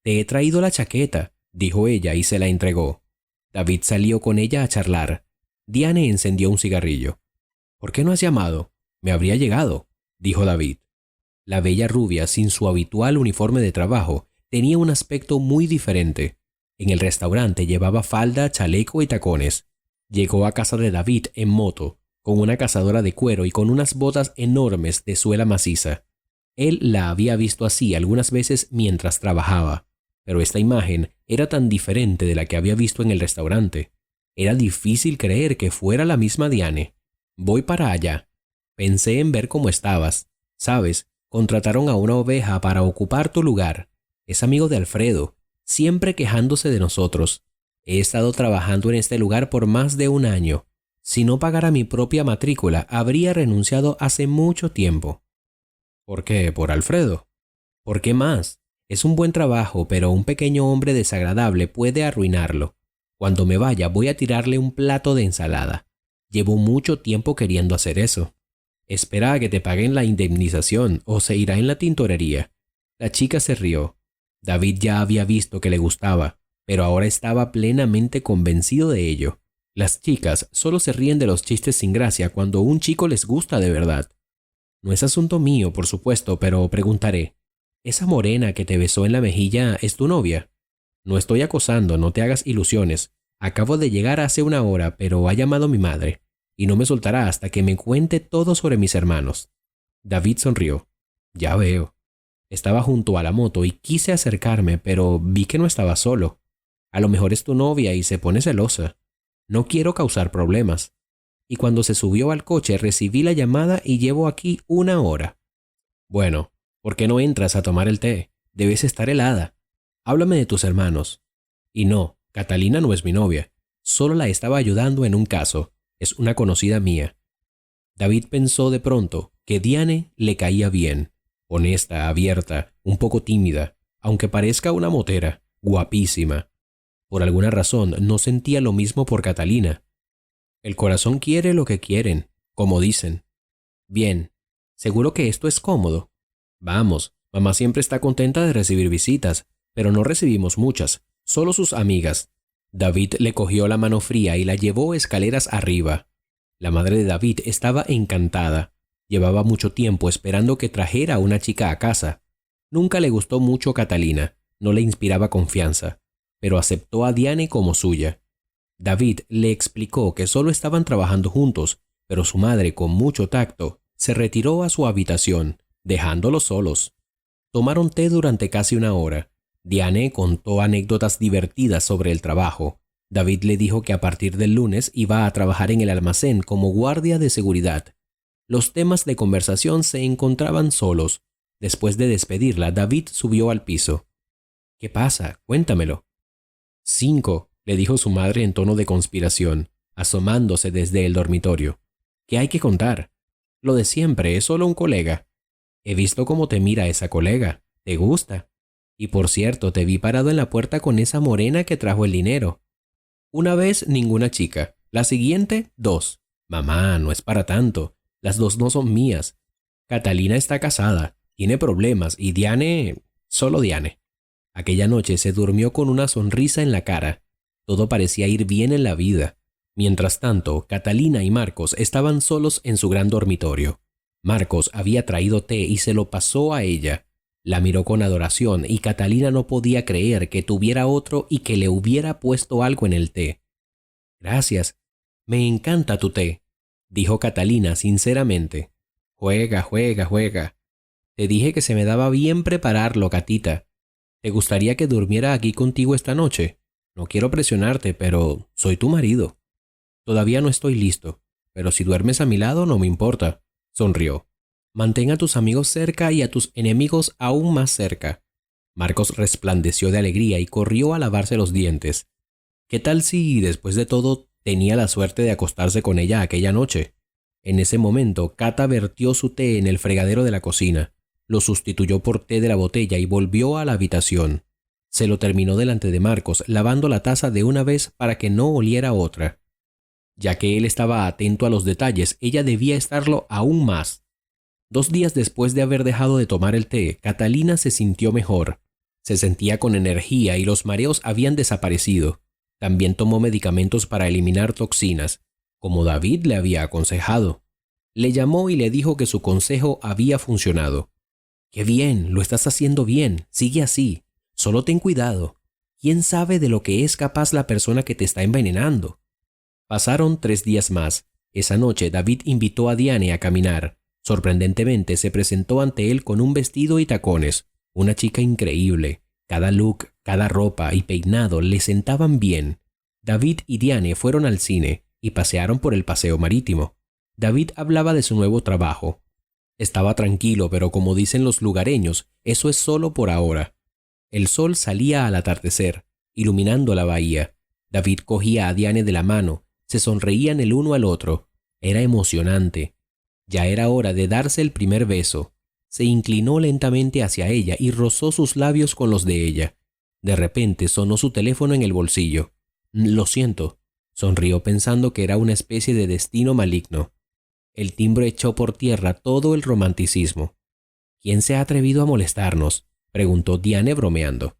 Te he traído la chaqueta, dijo ella y se la entregó. David salió con ella a charlar. Diane encendió un cigarrillo. ¿Por qué no has llamado? Me habría llegado, dijo David. La bella rubia, sin su habitual uniforme de trabajo, tenía un aspecto muy diferente. En el restaurante llevaba falda, chaleco y tacones. Llegó a casa de David en moto, con una cazadora de cuero y con unas botas enormes de suela maciza. Él la había visto así algunas veces mientras trabajaba, pero esta imagen era tan diferente de la que había visto en el restaurante. Era difícil creer que fuera la misma Diane. Voy para allá. Pensé en ver cómo estabas. ¿Sabes? Contrataron a una oveja para ocupar tu lugar. Es amigo de Alfredo, siempre quejándose de nosotros. He estado trabajando en este lugar por más de 1 año. Si no pagara mi propia matrícula, habría renunciado hace mucho tiempo. ¿Por qué? ¿Por Alfredo? ¿Por qué más? Es un buen trabajo, pero un pequeño hombre desagradable puede arruinarlo. Cuando me vaya, voy a tirarle un plato de ensalada. Llevo mucho tiempo queriendo hacer eso. Espera a que te paguen la indemnización o se irá en la tintorería. La chica se rió. David ya había visto que le gustaba, pero ahora estaba plenamente convencido de ello. Las chicas solo se ríen de los chistes sin gracia cuando un chico les gusta de verdad. No es asunto mío, por supuesto, pero preguntaré. ¿Esa morena que te besó en la mejilla es tu novia? No estoy acosando, no te hagas ilusiones. Acabo de llegar hace 1 hora, pero ha llamado mi madre, y no me soltará hasta que me cuente todo sobre mis hermanos. David sonrió. Ya veo. Estaba junto a la moto y quise acercarme, pero vi que no estaba solo. A lo mejor es tu novia y se pone celosa. No quiero causar problemas. Y cuando se subió al coche recibí la llamada y llevo aquí 1 hora. Bueno, ¿por qué no entras a tomar el té? Debes estar helada. Háblame de tus hermanos. Y no, Catalina no es mi novia. Solo la estaba ayudando en un caso. Es una conocida mía. David pensó de pronto que Diane le caía bien. Honesta, abierta, un poco tímida, aunque parezca una motera, guapísima. Por alguna razón no sentía lo mismo por Catalina. El corazón quiere lo que quieren, como dicen. Bien, ¿seguro que esto es cómodo? Vamos, mamá siempre está contenta de recibir visitas, pero no recibimos muchas, solo sus amigas. David le cogió la mano fría y la llevó escaleras arriba. La madre de David estaba encantada. Llevaba mucho tiempo esperando que trajera a una chica a casa. Nunca le gustó mucho Catalina, no le inspiraba confianza, pero aceptó a Diane como suya. David le explicó que solo estaban trabajando juntos, pero su madre, con mucho tacto, se retiró a su habitación, dejándolos solos. Tomaron té durante casi 1 hora. Diane contó anécdotas divertidas sobre el trabajo. David le dijo que a partir del lunes iba a trabajar en el almacén como guardia de seguridad. Los temas de conversación se encontraban solos. Después de despedirla, David subió al piso. ¿Qué pasa? Cuéntamelo. 5, le dijo su madre en tono de conspiración, asomándose desde el dormitorio. ¿Qué hay que contar? Lo de siempre, es solo un colega. He visto cómo te mira esa colega. ¿Te gusta? Y por cierto, te vi parado en la puerta con esa morena que trajo el dinero. Una vez, ninguna chica. La siguiente, 2. Mamá, no es para tanto. Las 2 no son mías. Catalina está casada, tiene problemas y Diane, solo Diane. Aquella noche se durmió con una sonrisa en la cara. Todo parecía ir bien en la vida. Mientras tanto, Catalina y Marcos estaban solos en su gran dormitorio. Marcos había traído té y se lo pasó a ella. La miró con adoración y Catalina no podía creer que tuviera otro y que le hubiera puesto algo en el té. «Gracias. Me encanta tu té», dijo Catalina sinceramente. «Juega, juega, juega. Te dije que se me daba bien prepararlo, Catita. ¿Te gustaría que durmiera aquí contigo esta noche? No quiero presionarte, pero soy tu marido». «Todavía no estoy listo, pero si duermes a mi lado no me importa», sonrió. «Mantén a tus amigos cerca y a tus enemigos aún más cerca». Marcos resplandeció de alegría y corrió a lavarse los dientes. ¿Qué tal si, después de todo, tenía la suerte de acostarse con ella aquella noche? En ese momento, Cata vertió su té en el fregadero de la cocina, lo sustituyó por té de la botella y volvió a la habitación. Se lo terminó delante de Marcos, lavando la taza de una vez para que no oliera otra. Ya que él estaba atento a los detalles, ella debía estarlo aún más. 2 días después de haber dejado de tomar el té, Catalina se sintió mejor. Se sentía con energía y los mareos habían desaparecido. También tomó medicamentos para eliminar toxinas, como David le había aconsejado. Le llamó y le dijo que su consejo había funcionado. «Qué bien, lo estás haciendo bien, sigue así. Solo ten cuidado. ¿Quién sabe de lo que es capaz la persona que te está envenenando?». Pasaron 3 días más. Esa noche David invitó a Diane a caminar. Sorprendentemente se presentó ante él con un vestido y tacones. Una chica increíble. Cada look, cada ropa y peinado le sentaban bien. David y Diane fueron al cine y pasearon por el paseo marítimo. David hablaba de su nuevo trabajo. Estaba tranquilo, pero como dicen los lugareños, eso es solo por ahora. El sol salía al atardecer, iluminando la bahía. David cogía a Diane de la mano, se sonreían el uno al otro. Era emocionante. Ya era hora de darse el primer beso. Se inclinó lentamente hacia ella y rozó sus labios con los de ella. De repente sonó su teléfono en el bolsillo. «Lo siento», sonrió pensando que era una especie de destino maligno. El timbre echó por tierra todo el romanticismo. «¿Quién se ha atrevido a molestarnos?», preguntó Diane bromeando.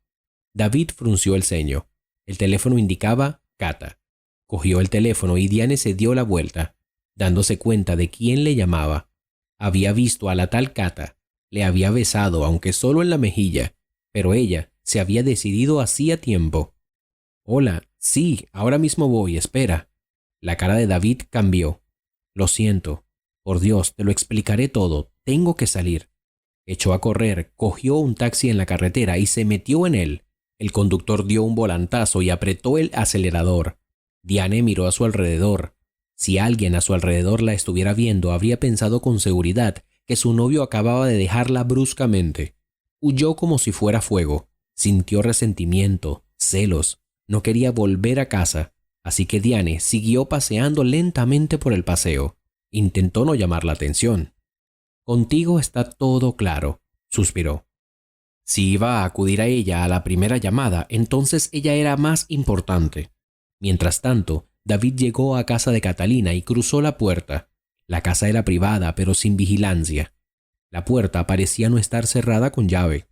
David frunció el ceño. El teléfono indicaba Cata. Cogió el teléfono y Diane se dio la vuelta, dándose cuenta de quién le llamaba. Había visto a la tal Cata. Le había besado, aunque solo en la mejilla, pero ella se había decidido hacía tiempo. «Hola, sí, ahora mismo voy, espera». La cara de David cambió. «Lo siento. Por Dios, te lo explicaré todo. Tengo que salir». Echó a correr, cogió un taxi en la carretera y se metió en él. El conductor dio un volantazo y apretó el acelerador. Diane miró a su alrededor. Si alguien a su alrededor la estuviera viendo, habría pensado con seguridad que su novio acababa de dejarla bruscamente. Huyó como si fuera fuego. Sintió resentimiento, celos. No quería volver a casa, así que Diane siguió paseando lentamente por el paseo. Intentó no llamar la atención. «Contigo está todo claro», suspiró. Si iba a acudir a ella a la primera llamada, entonces ella era más importante. Mientras tanto, David llegó a casa de Catalina y cruzó la puerta. La casa era privada, pero sin vigilancia. La puerta parecía no estar cerrada con llave.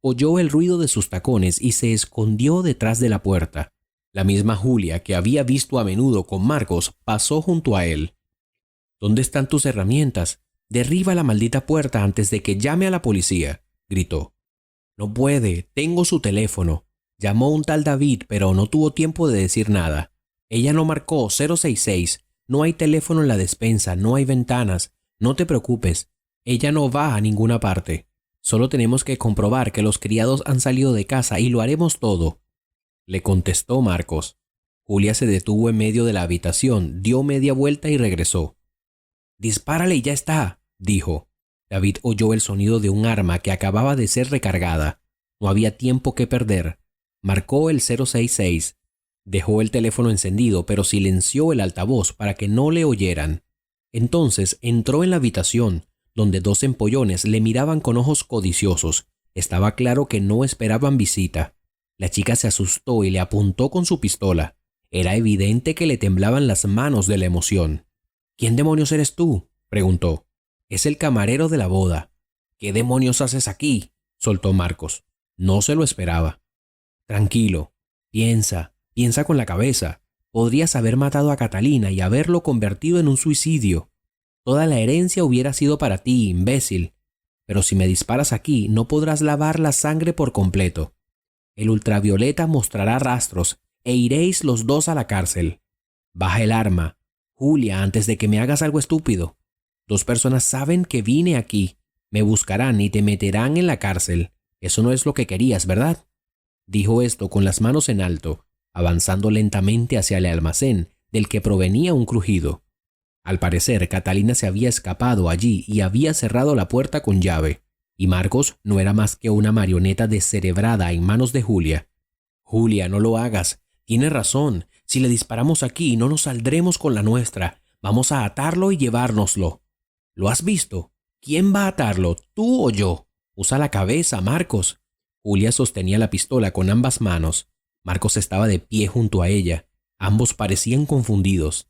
Oyó el ruido de sus tacones y se escondió detrás de la puerta. La misma Julia, que había visto a menudo con Marcos, pasó junto a él. «¿Dónde están tus herramientas? Derriba la maldita puerta antes de que llame a la policía», gritó. «No puede, tengo su teléfono». Llamó un tal David, pero no tuvo tiempo de decir nada. Ella no marcó 066. No hay teléfono en la despensa, no hay ventanas. No te preocupes. Ella no va a ninguna parte. Solo tenemos que comprobar que los criados han salido de casa y lo haremos todo», le contestó Marcos. Julia se detuvo en medio de la habitación, dio media vuelta y regresó. «Dispárale y ya está», dijo. David oyó el sonido de un arma que acababa de ser recargada. No había tiempo que perder. Marcó el 066. Dejó el teléfono encendido, pero silenció el altavoz para que no le oyeran. Entonces entró en la habitación, donde 2 empollones le miraban con ojos codiciosos. Estaba claro que no esperaban visita. La chica se asustó y le apuntó con su pistola. Era evidente que le temblaban las manos de la emoción. «¿Quién demonios eres tú?», preguntó. Es el camarero de la boda. ¿Qué demonios haces aquí?, soltó Marcos. No se lo esperaba. Tranquilo. Piensa con la cabeza. Podrías haber matado a Catalina y haberlo convertido en un suicidio. Toda la herencia hubiera sido para ti, imbécil. Pero si me disparas aquí, no podrás lavar la sangre por completo. El ultravioleta mostrará rastros e iréis los dos a la cárcel. Baja el arma, Julia, antes de que me hagas algo estúpido. 2 personas saben que vine aquí. Me buscarán y te meterán en la cárcel. Eso no es lo que querías, ¿verdad? Dijo esto con las manos en alto, avanzando lentamente hacia el almacén, del que provenía un crujido. Al parecer, Catalina se había escapado allí y había cerrado la puerta con llave, y Marcos no era más que una marioneta descerebrada en manos de Julia. Julia, no lo hagas. Tienes razón. Si le disparamos aquí, no nos saldremos con la nuestra. Vamos a atarlo y llevárnoslo. ¿Lo has visto? ¿Quién va a atarlo, tú o yo? Usa la cabeza, Marcos. Julia sostenía la pistola con ambas manos. Marcos estaba de pie junto a ella. Ambos parecían confundidos.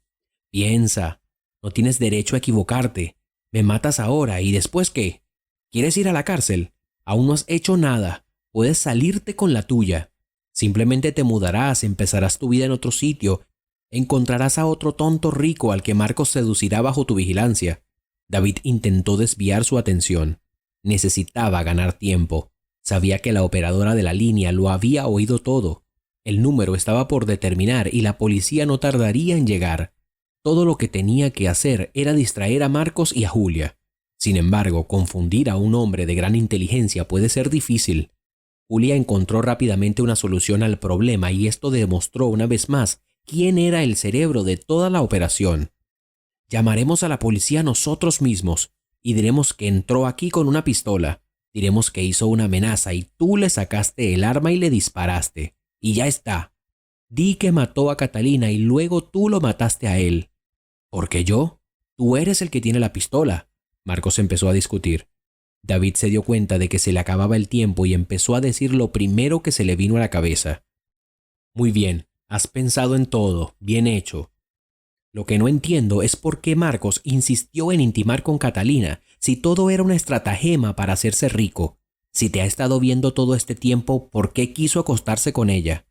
Piensa. No tienes derecho a equivocarte. Me matas ahora, ¿y después qué? ¿Quieres ir a la cárcel? Aún no has hecho nada. Puedes salirte con la tuya. Simplemente te mudarás, empezarás tu vida en otro sitio. Encontrarás a otro tonto rico al que Marcos seducirá bajo tu vigilancia. David intentó desviar su atención. Necesitaba ganar tiempo. Sabía que la operadora de la línea lo había oído todo. El número estaba por determinar y la policía no tardaría en llegar. Todo lo que tenía que hacer era distraer a Marcos y a Julia. Sin embargo, confundir a un hombre de gran inteligencia puede ser difícil. Julia encontró rápidamente una solución al problema y esto demostró una vez más quién era el cerebro de toda la operación. Llamaremos a la policía nosotros mismos y diremos que entró aquí con una pistola. Diremos que hizo una amenaza y tú le sacaste el arma y le disparaste. Y ya está. Di que mató a Catalina y luego tú lo mataste a él. ¿Por qué yo? Tú eres el que tiene la pistola. Marcos empezó a discutir. David se dio cuenta de que se le acababa el tiempo y empezó a decir lo primero que se le vino a la cabeza. Muy bien, has pensado en todo, bien hecho. Lo que no entiendo es por qué Marcos insistió en intimar con Catalina si todo era una estratagema para hacerse rico. Si te ha estado viendo todo este tiempo, ¿por qué quiso acostarse con ella?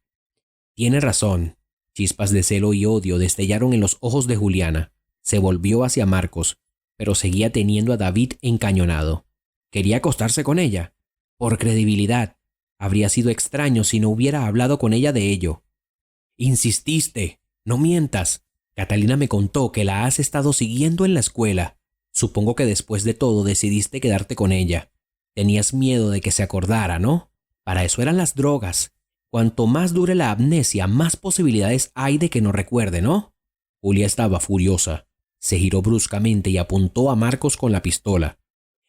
Tiene razón. Chispas de celo y odio destellaron en los ojos de Juliana. Se volvió hacia Marcos, pero seguía teniendo a David encañonado. ¿Quería acostarse con ella? Por credibilidad. Habría sido extraño si no hubiera hablado con ella de ello. Insististe. No mientas. Catalina me contó que la has estado siguiendo en la escuela. Supongo que después de todo decidiste quedarte con ella. Tenías miedo de que se acordara, ¿no? Para eso eran las drogas. Cuanto más dure la amnesia, más posibilidades hay de que no recuerde, ¿no? Julia estaba furiosa. Se giró bruscamente y apuntó a Marcos con la pistola.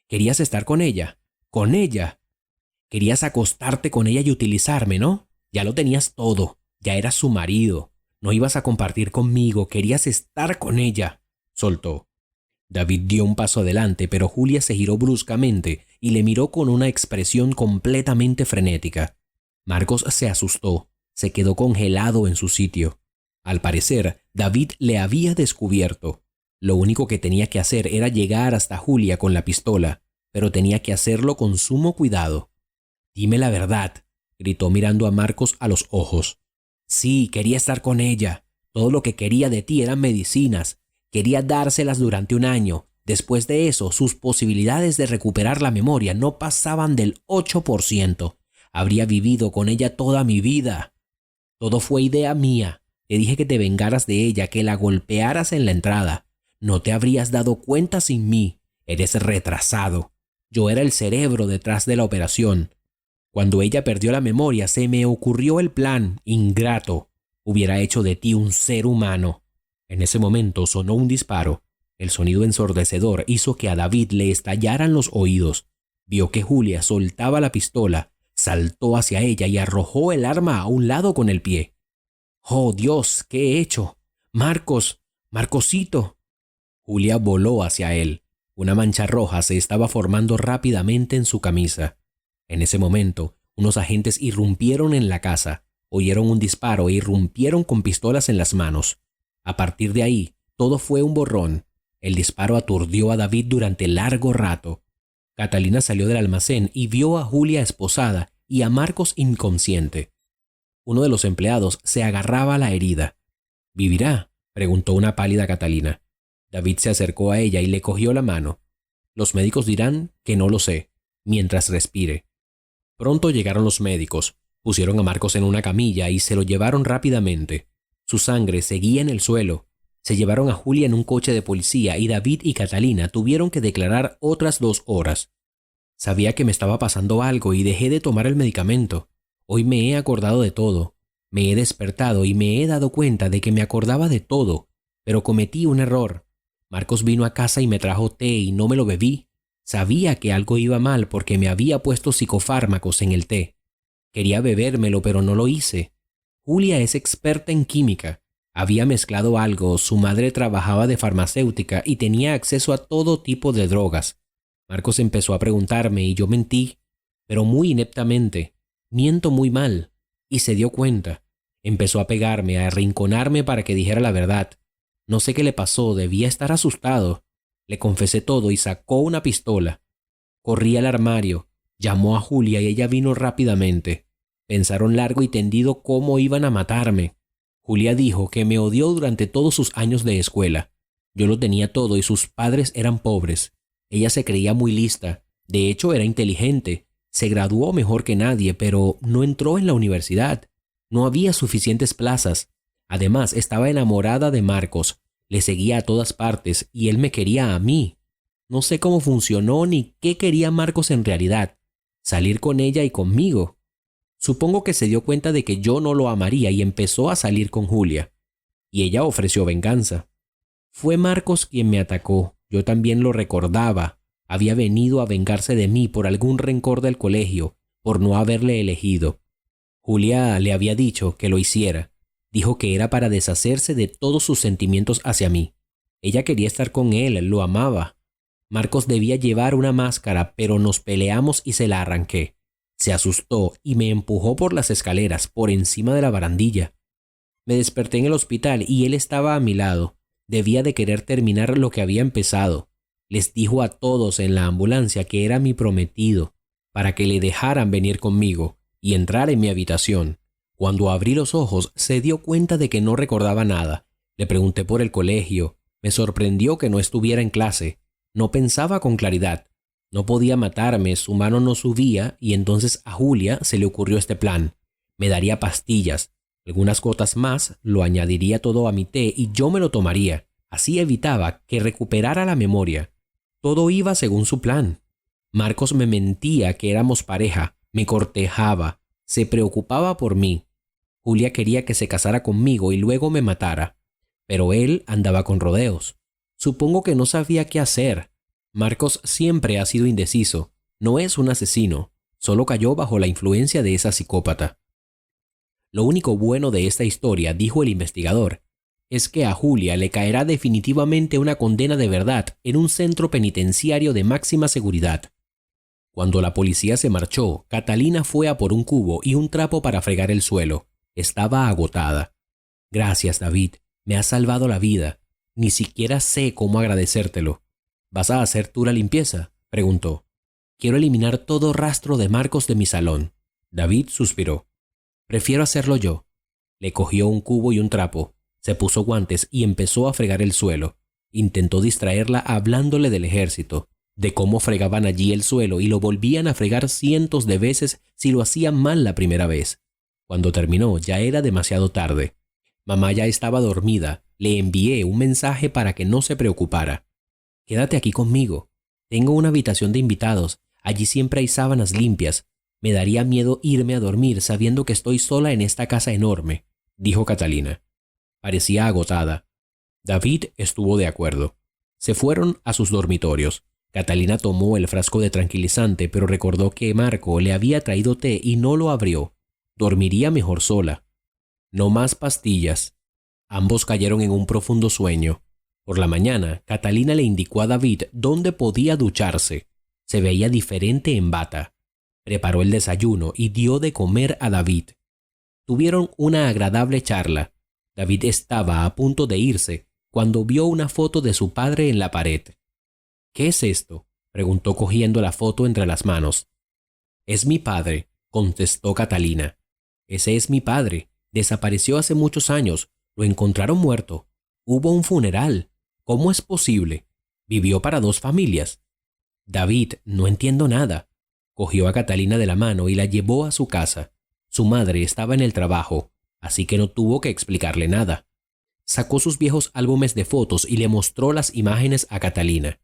¿Querías estar con ella? ¿Con ella? Querías acostarte con ella y utilizarme, ¿no? Ya lo tenías todo. Ya eras su marido. No ibas a compartir conmigo. Querías estar con ella. Soltó. David dio un paso adelante, pero Julia se giró bruscamente y le miró con una expresión completamente frenética. Marcos se asustó. Se quedó congelado en su sitio. Al parecer, David le había descubierto. Lo único que tenía que hacer era llegar hasta Julia con la pistola, pero tenía que hacerlo con sumo cuidado. «Dime la verdad», gritó mirando a Marcos a los ojos. «Sí, quería estar con ella. Todo lo que quería de ti eran medicinas. Quería dárselas durante 1 año. Después de eso, sus posibilidades de recuperar la memoria no pasaban del 8%. Habría vivido con ella toda mi vida. Todo fue idea mía. Te dije que te vengaras de ella, que la golpearas en la entrada. No te habrías dado cuenta sin mí. Eres retrasado. Yo era el cerebro detrás de la operación. Cuando ella perdió la memoria, se me ocurrió el plan, ingrato. Hubiera hecho de ti un ser humano». En ese momento sonó un disparo. El sonido ensordecedor hizo que a David le estallaran los oídos. Vio que Julia soltaba la pistola, saltó hacia ella y arrojó el arma a un lado con el pie. «¡Oh, Dios! ¿Qué he hecho? ¡Marcos! ¡Marcosito!». Julia voló hacia él. Una mancha roja se estaba formando rápidamente en su camisa. En ese momento, unos agentes irrumpieron en la casa, oyeron un disparo e irrumpieron con pistolas en las manos. A partir de ahí, todo fue un borrón. El disparo aturdió a David durante largo rato. Catalina salió del almacén y vio a Julia esposada y a Marcos inconsciente. Uno de los empleados se agarraba a la herida. ¿Vivirá?, preguntó una pálida Catalina. David se acercó a ella y le cogió la mano. Los médicos dirán que no lo sé, mientras respire. Pronto llegaron los médicos, pusieron a Marcos en una camilla y se lo llevaron rápidamente. Su sangre seguía en el suelo. Se llevaron a Julia en un coche de policía y David y Catalina tuvieron que declarar otras 2 horas. Sabía que me estaba pasando algo y dejé de tomar el medicamento. Hoy me he acordado de todo. Me he despertado y me he dado cuenta de que me acordaba de todo, pero cometí un error. Marcos vino a casa y me trajo té y no me lo bebí. Sabía que algo iba mal porque me había puesto psicofármacos en el té. Quería bebérmelo, pero no lo hice. Julia es experta en química. Había mezclado algo, su madre trabajaba de farmacéutica y tenía acceso a todo tipo de drogas. Marcos empezó a preguntarme y yo mentí, pero muy ineptamente. Miento muy mal. Y se dio cuenta. Empezó a pegarme, a arrinconarme para que dijera la verdad. No sé qué le pasó, debía estar asustado. Le confesé todo y sacó una pistola. Corrí al armario, llamó a Julia y ella vino rápidamente. Pensaron largo y tendido cómo iban a matarme. Julia dijo que me odió durante todos sus años de escuela. Yo lo tenía todo y sus padres eran pobres. Ella se creía muy lista, de hecho era inteligente. Se graduó mejor que nadie, pero no entró en la universidad. No había suficientes plazas. Además, estaba enamorada de Marcos. Le seguía a todas partes y él me quería a mí. No sé cómo funcionó ni qué quería Marcos en realidad. Salir con ella y conmigo. Supongo que se dio cuenta de que yo no lo amaría y empezó a salir con Julia. Y ella ofreció venganza. Fue Marcos quien me atacó. Yo también lo recordaba. Había venido a vengarse de mí por algún rencor del colegio, por no haberle elegido. Julia le había dicho que lo hiciera. Dijo que era para deshacerse de todos sus sentimientos hacia mí. Ella quería estar con él, lo amaba. Marcos debía llevar una máscara, pero nos peleamos y se la arranqué. Se asustó y me empujó por las escaleras, por encima de la barandilla. Me desperté en el hospital y él estaba a mi lado. Debía de querer terminar lo que había empezado. Les dijo a todos en la ambulancia que era mi prometido, para que le dejaran venir conmigo y entrar en mi habitación. Cuando abrí los ojos, se dio cuenta de que no recordaba nada. Le pregunté por el colegio. Me sorprendió que no estuviera en clase. No pensaba con claridad. No podía matarme, su mano no subía y entonces a Julia se le ocurrió este plan. Me daría pastillas, algunas gotas más, lo añadiría todo a mi té y yo me lo tomaría. Así evitaba que recuperara la memoria. Todo iba según su plan. Marcos me mentía que éramos pareja, me cortejaba, se preocupaba por mí. Julia quería que se casara conmigo y luego me matara, pero él andaba con rodeos. Supongo que no sabía qué hacer. Marcos siempre ha sido indeciso, no es un asesino, solo cayó bajo la influencia de esa psicópata. Lo único bueno de esta historia, dijo el investigador, es que a Julia le caerá definitivamente una condena de verdad en un centro penitenciario de máxima seguridad. Cuando la policía se marchó, Catalina fue a por un cubo y un trapo para fregar el suelo. Estaba agotada. Gracias, David. Me has salvado la vida. Ni siquiera sé cómo agradecértelo. ¿Vas a hacer tú la limpieza?, preguntó. Quiero eliminar todo rastro de Marcos de mi salón. David suspiró. Prefiero hacerlo yo. Le cogió un cubo y un trapo. Se puso guantes y empezó a fregar el suelo. Intentó distraerla hablándole del ejército, de cómo fregaban allí el suelo y lo volvían a fregar cientos de veces si lo hacían mal la primera vez. Cuando terminó ya era demasiado tarde. Mamá ya estaba dormida. Le envié un mensaje para que no se preocupara. Quédate aquí conmigo. Tengo una habitación de invitados. Allí siempre hay sábanas limpias. Me daría miedo irme a dormir sabiendo que estoy sola en esta casa enorme, dijo Catalina. Parecía agotada. David estuvo de acuerdo. Se fueron a sus dormitorios. Catalina tomó el frasco de tranquilizante, pero recordó que Marco le había traído té y no lo abrió. Dormiría mejor sola. No más pastillas. Ambos cayeron en un profundo sueño. Por la mañana, Catalina le indicó a David dónde podía ducharse. Se veía diferente en bata. Preparó el desayuno y dio de comer a David. Tuvieron una agradable charla. David estaba a punto de irse, cuando vio una foto de su padre en la pared. «¿Qué es esto?», preguntó cogiendo la foto entre las manos. «Es mi padre», contestó Catalina. «Ese es mi padre. Desapareció hace muchos años. Lo encontraron muerto. Hubo un funeral. ¿Cómo es posible? Vivió para 2 familias». «David, no entiendo nada». Cogió a Catalina de la mano y la llevó a su casa. Su madre estaba en el trabajo, así que no tuvo que explicarle nada. Sacó sus viejos álbumes de fotos y le mostró las imágenes a Catalina.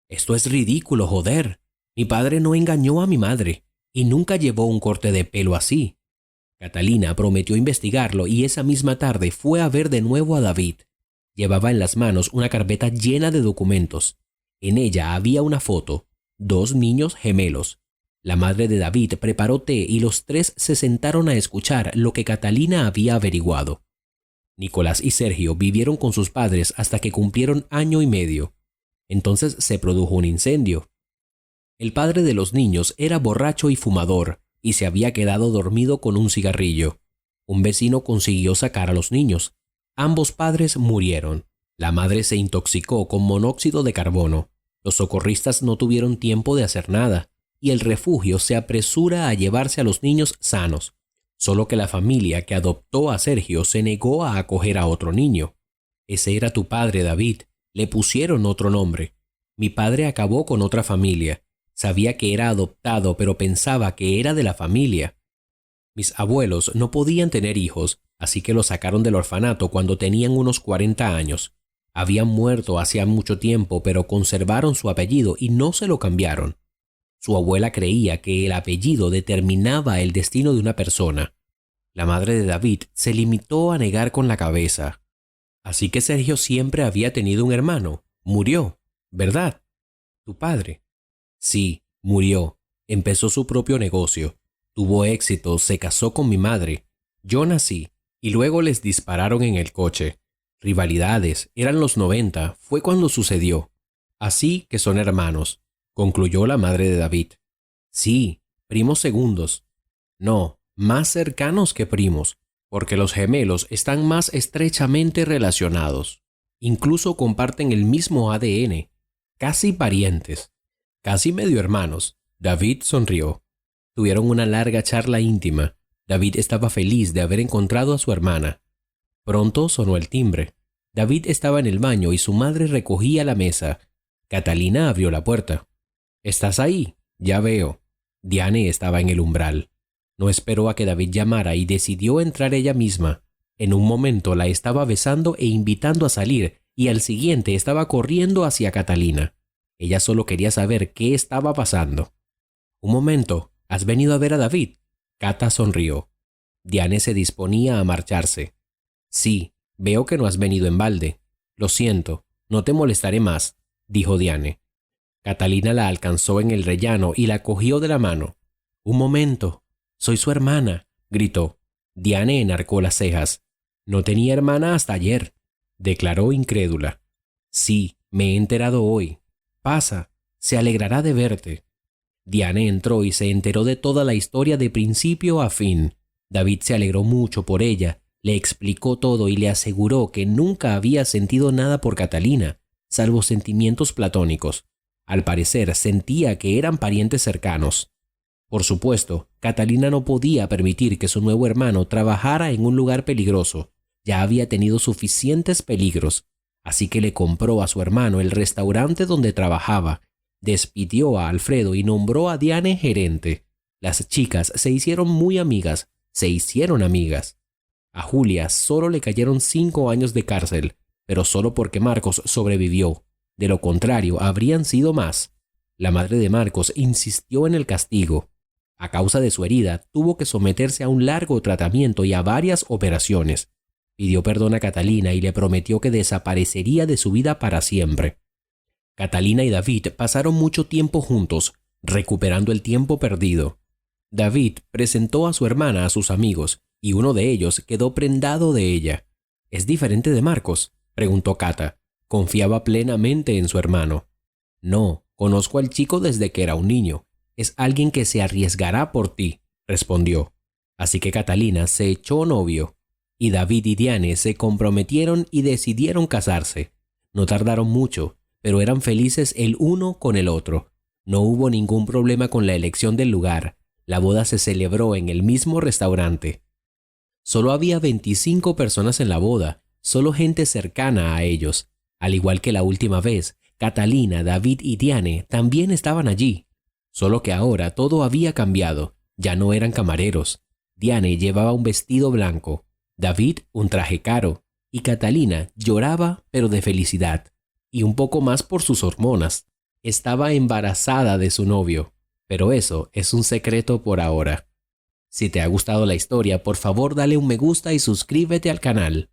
«Esto es ridículo, joder. Mi padre no engañó a mi madre y nunca llevó un corte de pelo así». Catalina prometió investigarlo y esa misma tarde fue a ver de nuevo a David. Llevaba en las manos una carpeta llena de documentos. En ella había una foto, 2 niños gemelos. La madre de David preparó té y los 3 se sentaron a escuchar lo que Catalina había averiguado. Nicolás y Sergio vivieron con sus padres hasta que cumplieron 1 año y medio. Entonces se produjo un incendio. El padre de los niños era borracho y fumador y se había quedado dormido con un cigarrillo. Un vecino consiguió sacar a los niños. Ambos padres murieron. La madre se intoxicó con monóxido de carbono. Los socorristas no tuvieron tiempo de hacer nada y el refugio se apresura a llevarse a los niños sanos. Solo que la familia que adoptó a Sergio se negó a acoger a otro niño. «Ese era tu padre, David. Le pusieron otro nombre. Mi padre acabó con otra familia. Sabía que era adoptado, pero pensaba que era de la familia. Mis abuelos no podían tener hijos, así que lo sacaron del orfanato cuando tenían unos 40 años. Habían muerto hacía mucho tiempo, pero conservaron su apellido y no se lo cambiaron. Su abuela creía que el apellido determinaba el destino de una persona. La madre de David se limitó a negar con la cabeza. «Así que Sergio siempre había tenido un hermano. Murió, ¿verdad? ¿Tu padre?» «Sí, murió. Empezó su propio negocio. Tuvo éxito, se casó con mi madre. Yo nací y luego les dispararon en el coche. Rivalidades, eran los 90, fue cuando sucedió. Así que son hermanos», concluyó la madre de David. «Sí, primos segundos. No, más cercanos que primos, porque los gemelos están más estrechamente relacionados. Incluso comparten el mismo ADN. Casi parientes. Casi medio hermanos». David sonrió. Tuvieron una larga charla íntima. David estaba feliz de haber encontrado a su hermana. Pronto sonó el timbre. David estaba en el baño y su madre recogía la mesa. Catalina abrió la puerta. «¿Estás ahí? Ya veo». Diane estaba en el umbral. No esperó a que David llamara y decidió entrar ella misma. En un momento la estaba besando e invitando a salir y al siguiente estaba corriendo hacia Catalina. Ella solo quería saber qué estaba pasando. «Un momento, ¿has venido a ver a David?» Cata sonrió. Diane se disponía a marcharse. «Sí, veo que no has venido en balde. Lo siento, no te molestaré más», dijo Diane. Catalina la alcanzó en el rellano y la cogió de la mano. «Un momento, soy su hermana», gritó. Diane enarcó las cejas. «No tenía hermana hasta ayer», declaró incrédula. «Sí, me he enterado hoy. Pasa, se alegrará de verte». Diane entró y se enteró de toda la historia de principio a fin. David se alegró mucho por ella, le explicó todo y le aseguró que nunca había sentido nada por Catalina, salvo sentimientos platónicos. Al parecer sentía que eran parientes cercanos. Por supuesto, Catalina no podía permitir que su nuevo hermano trabajara en un lugar peligroso. Ya había tenido suficientes peligros, así que le compró a su hermano el restaurante donde trabajaba. Despidió a Alfredo y nombró a Diane gerente. Las chicas se hicieron muy amigas, A Julia solo le cayeron 5 años de cárcel, pero solo porque Marcos sobrevivió. De lo contrario, habrían sido más. La madre de Marcos insistió en el castigo. A causa de su herida, tuvo que someterse a un largo tratamiento y a varias operaciones. Pidió perdón a Catalina y le prometió que desaparecería de su vida para siempre. Catalina y David pasaron mucho tiempo juntos, recuperando el tiempo perdido. David presentó a su hermana a sus amigos y uno de ellos quedó prendado de ella. ¿Es diferente de Marcos?, preguntó Cata. Confiaba plenamente en su hermano. «No, conozco al chico desde que era un niño. Es alguien que se arriesgará por ti», respondió. Así que Catalina se echó novio. y David y Diane se comprometieron y decidieron casarse. No tardaron mucho, pero eran felices el uno con el otro. No hubo ningún problema con la elección del lugar. La boda se celebró en el mismo restaurante. Solo había 25 personas en la boda, solo gente cercana a ellos. Al igual que la última vez, Catalina, David y Diane también estaban allí. Solo que ahora todo había cambiado. Ya no eran camareros. Diane llevaba un vestido blanco, David un traje caro, y Catalina lloraba pero de felicidad. Y un poco más por sus hormonas. Estaba embarazada de su novio. Pero eso es un secreto por ahora. Si te ha gustado la historia, por favor dale un me gusta y suscríbete al canal.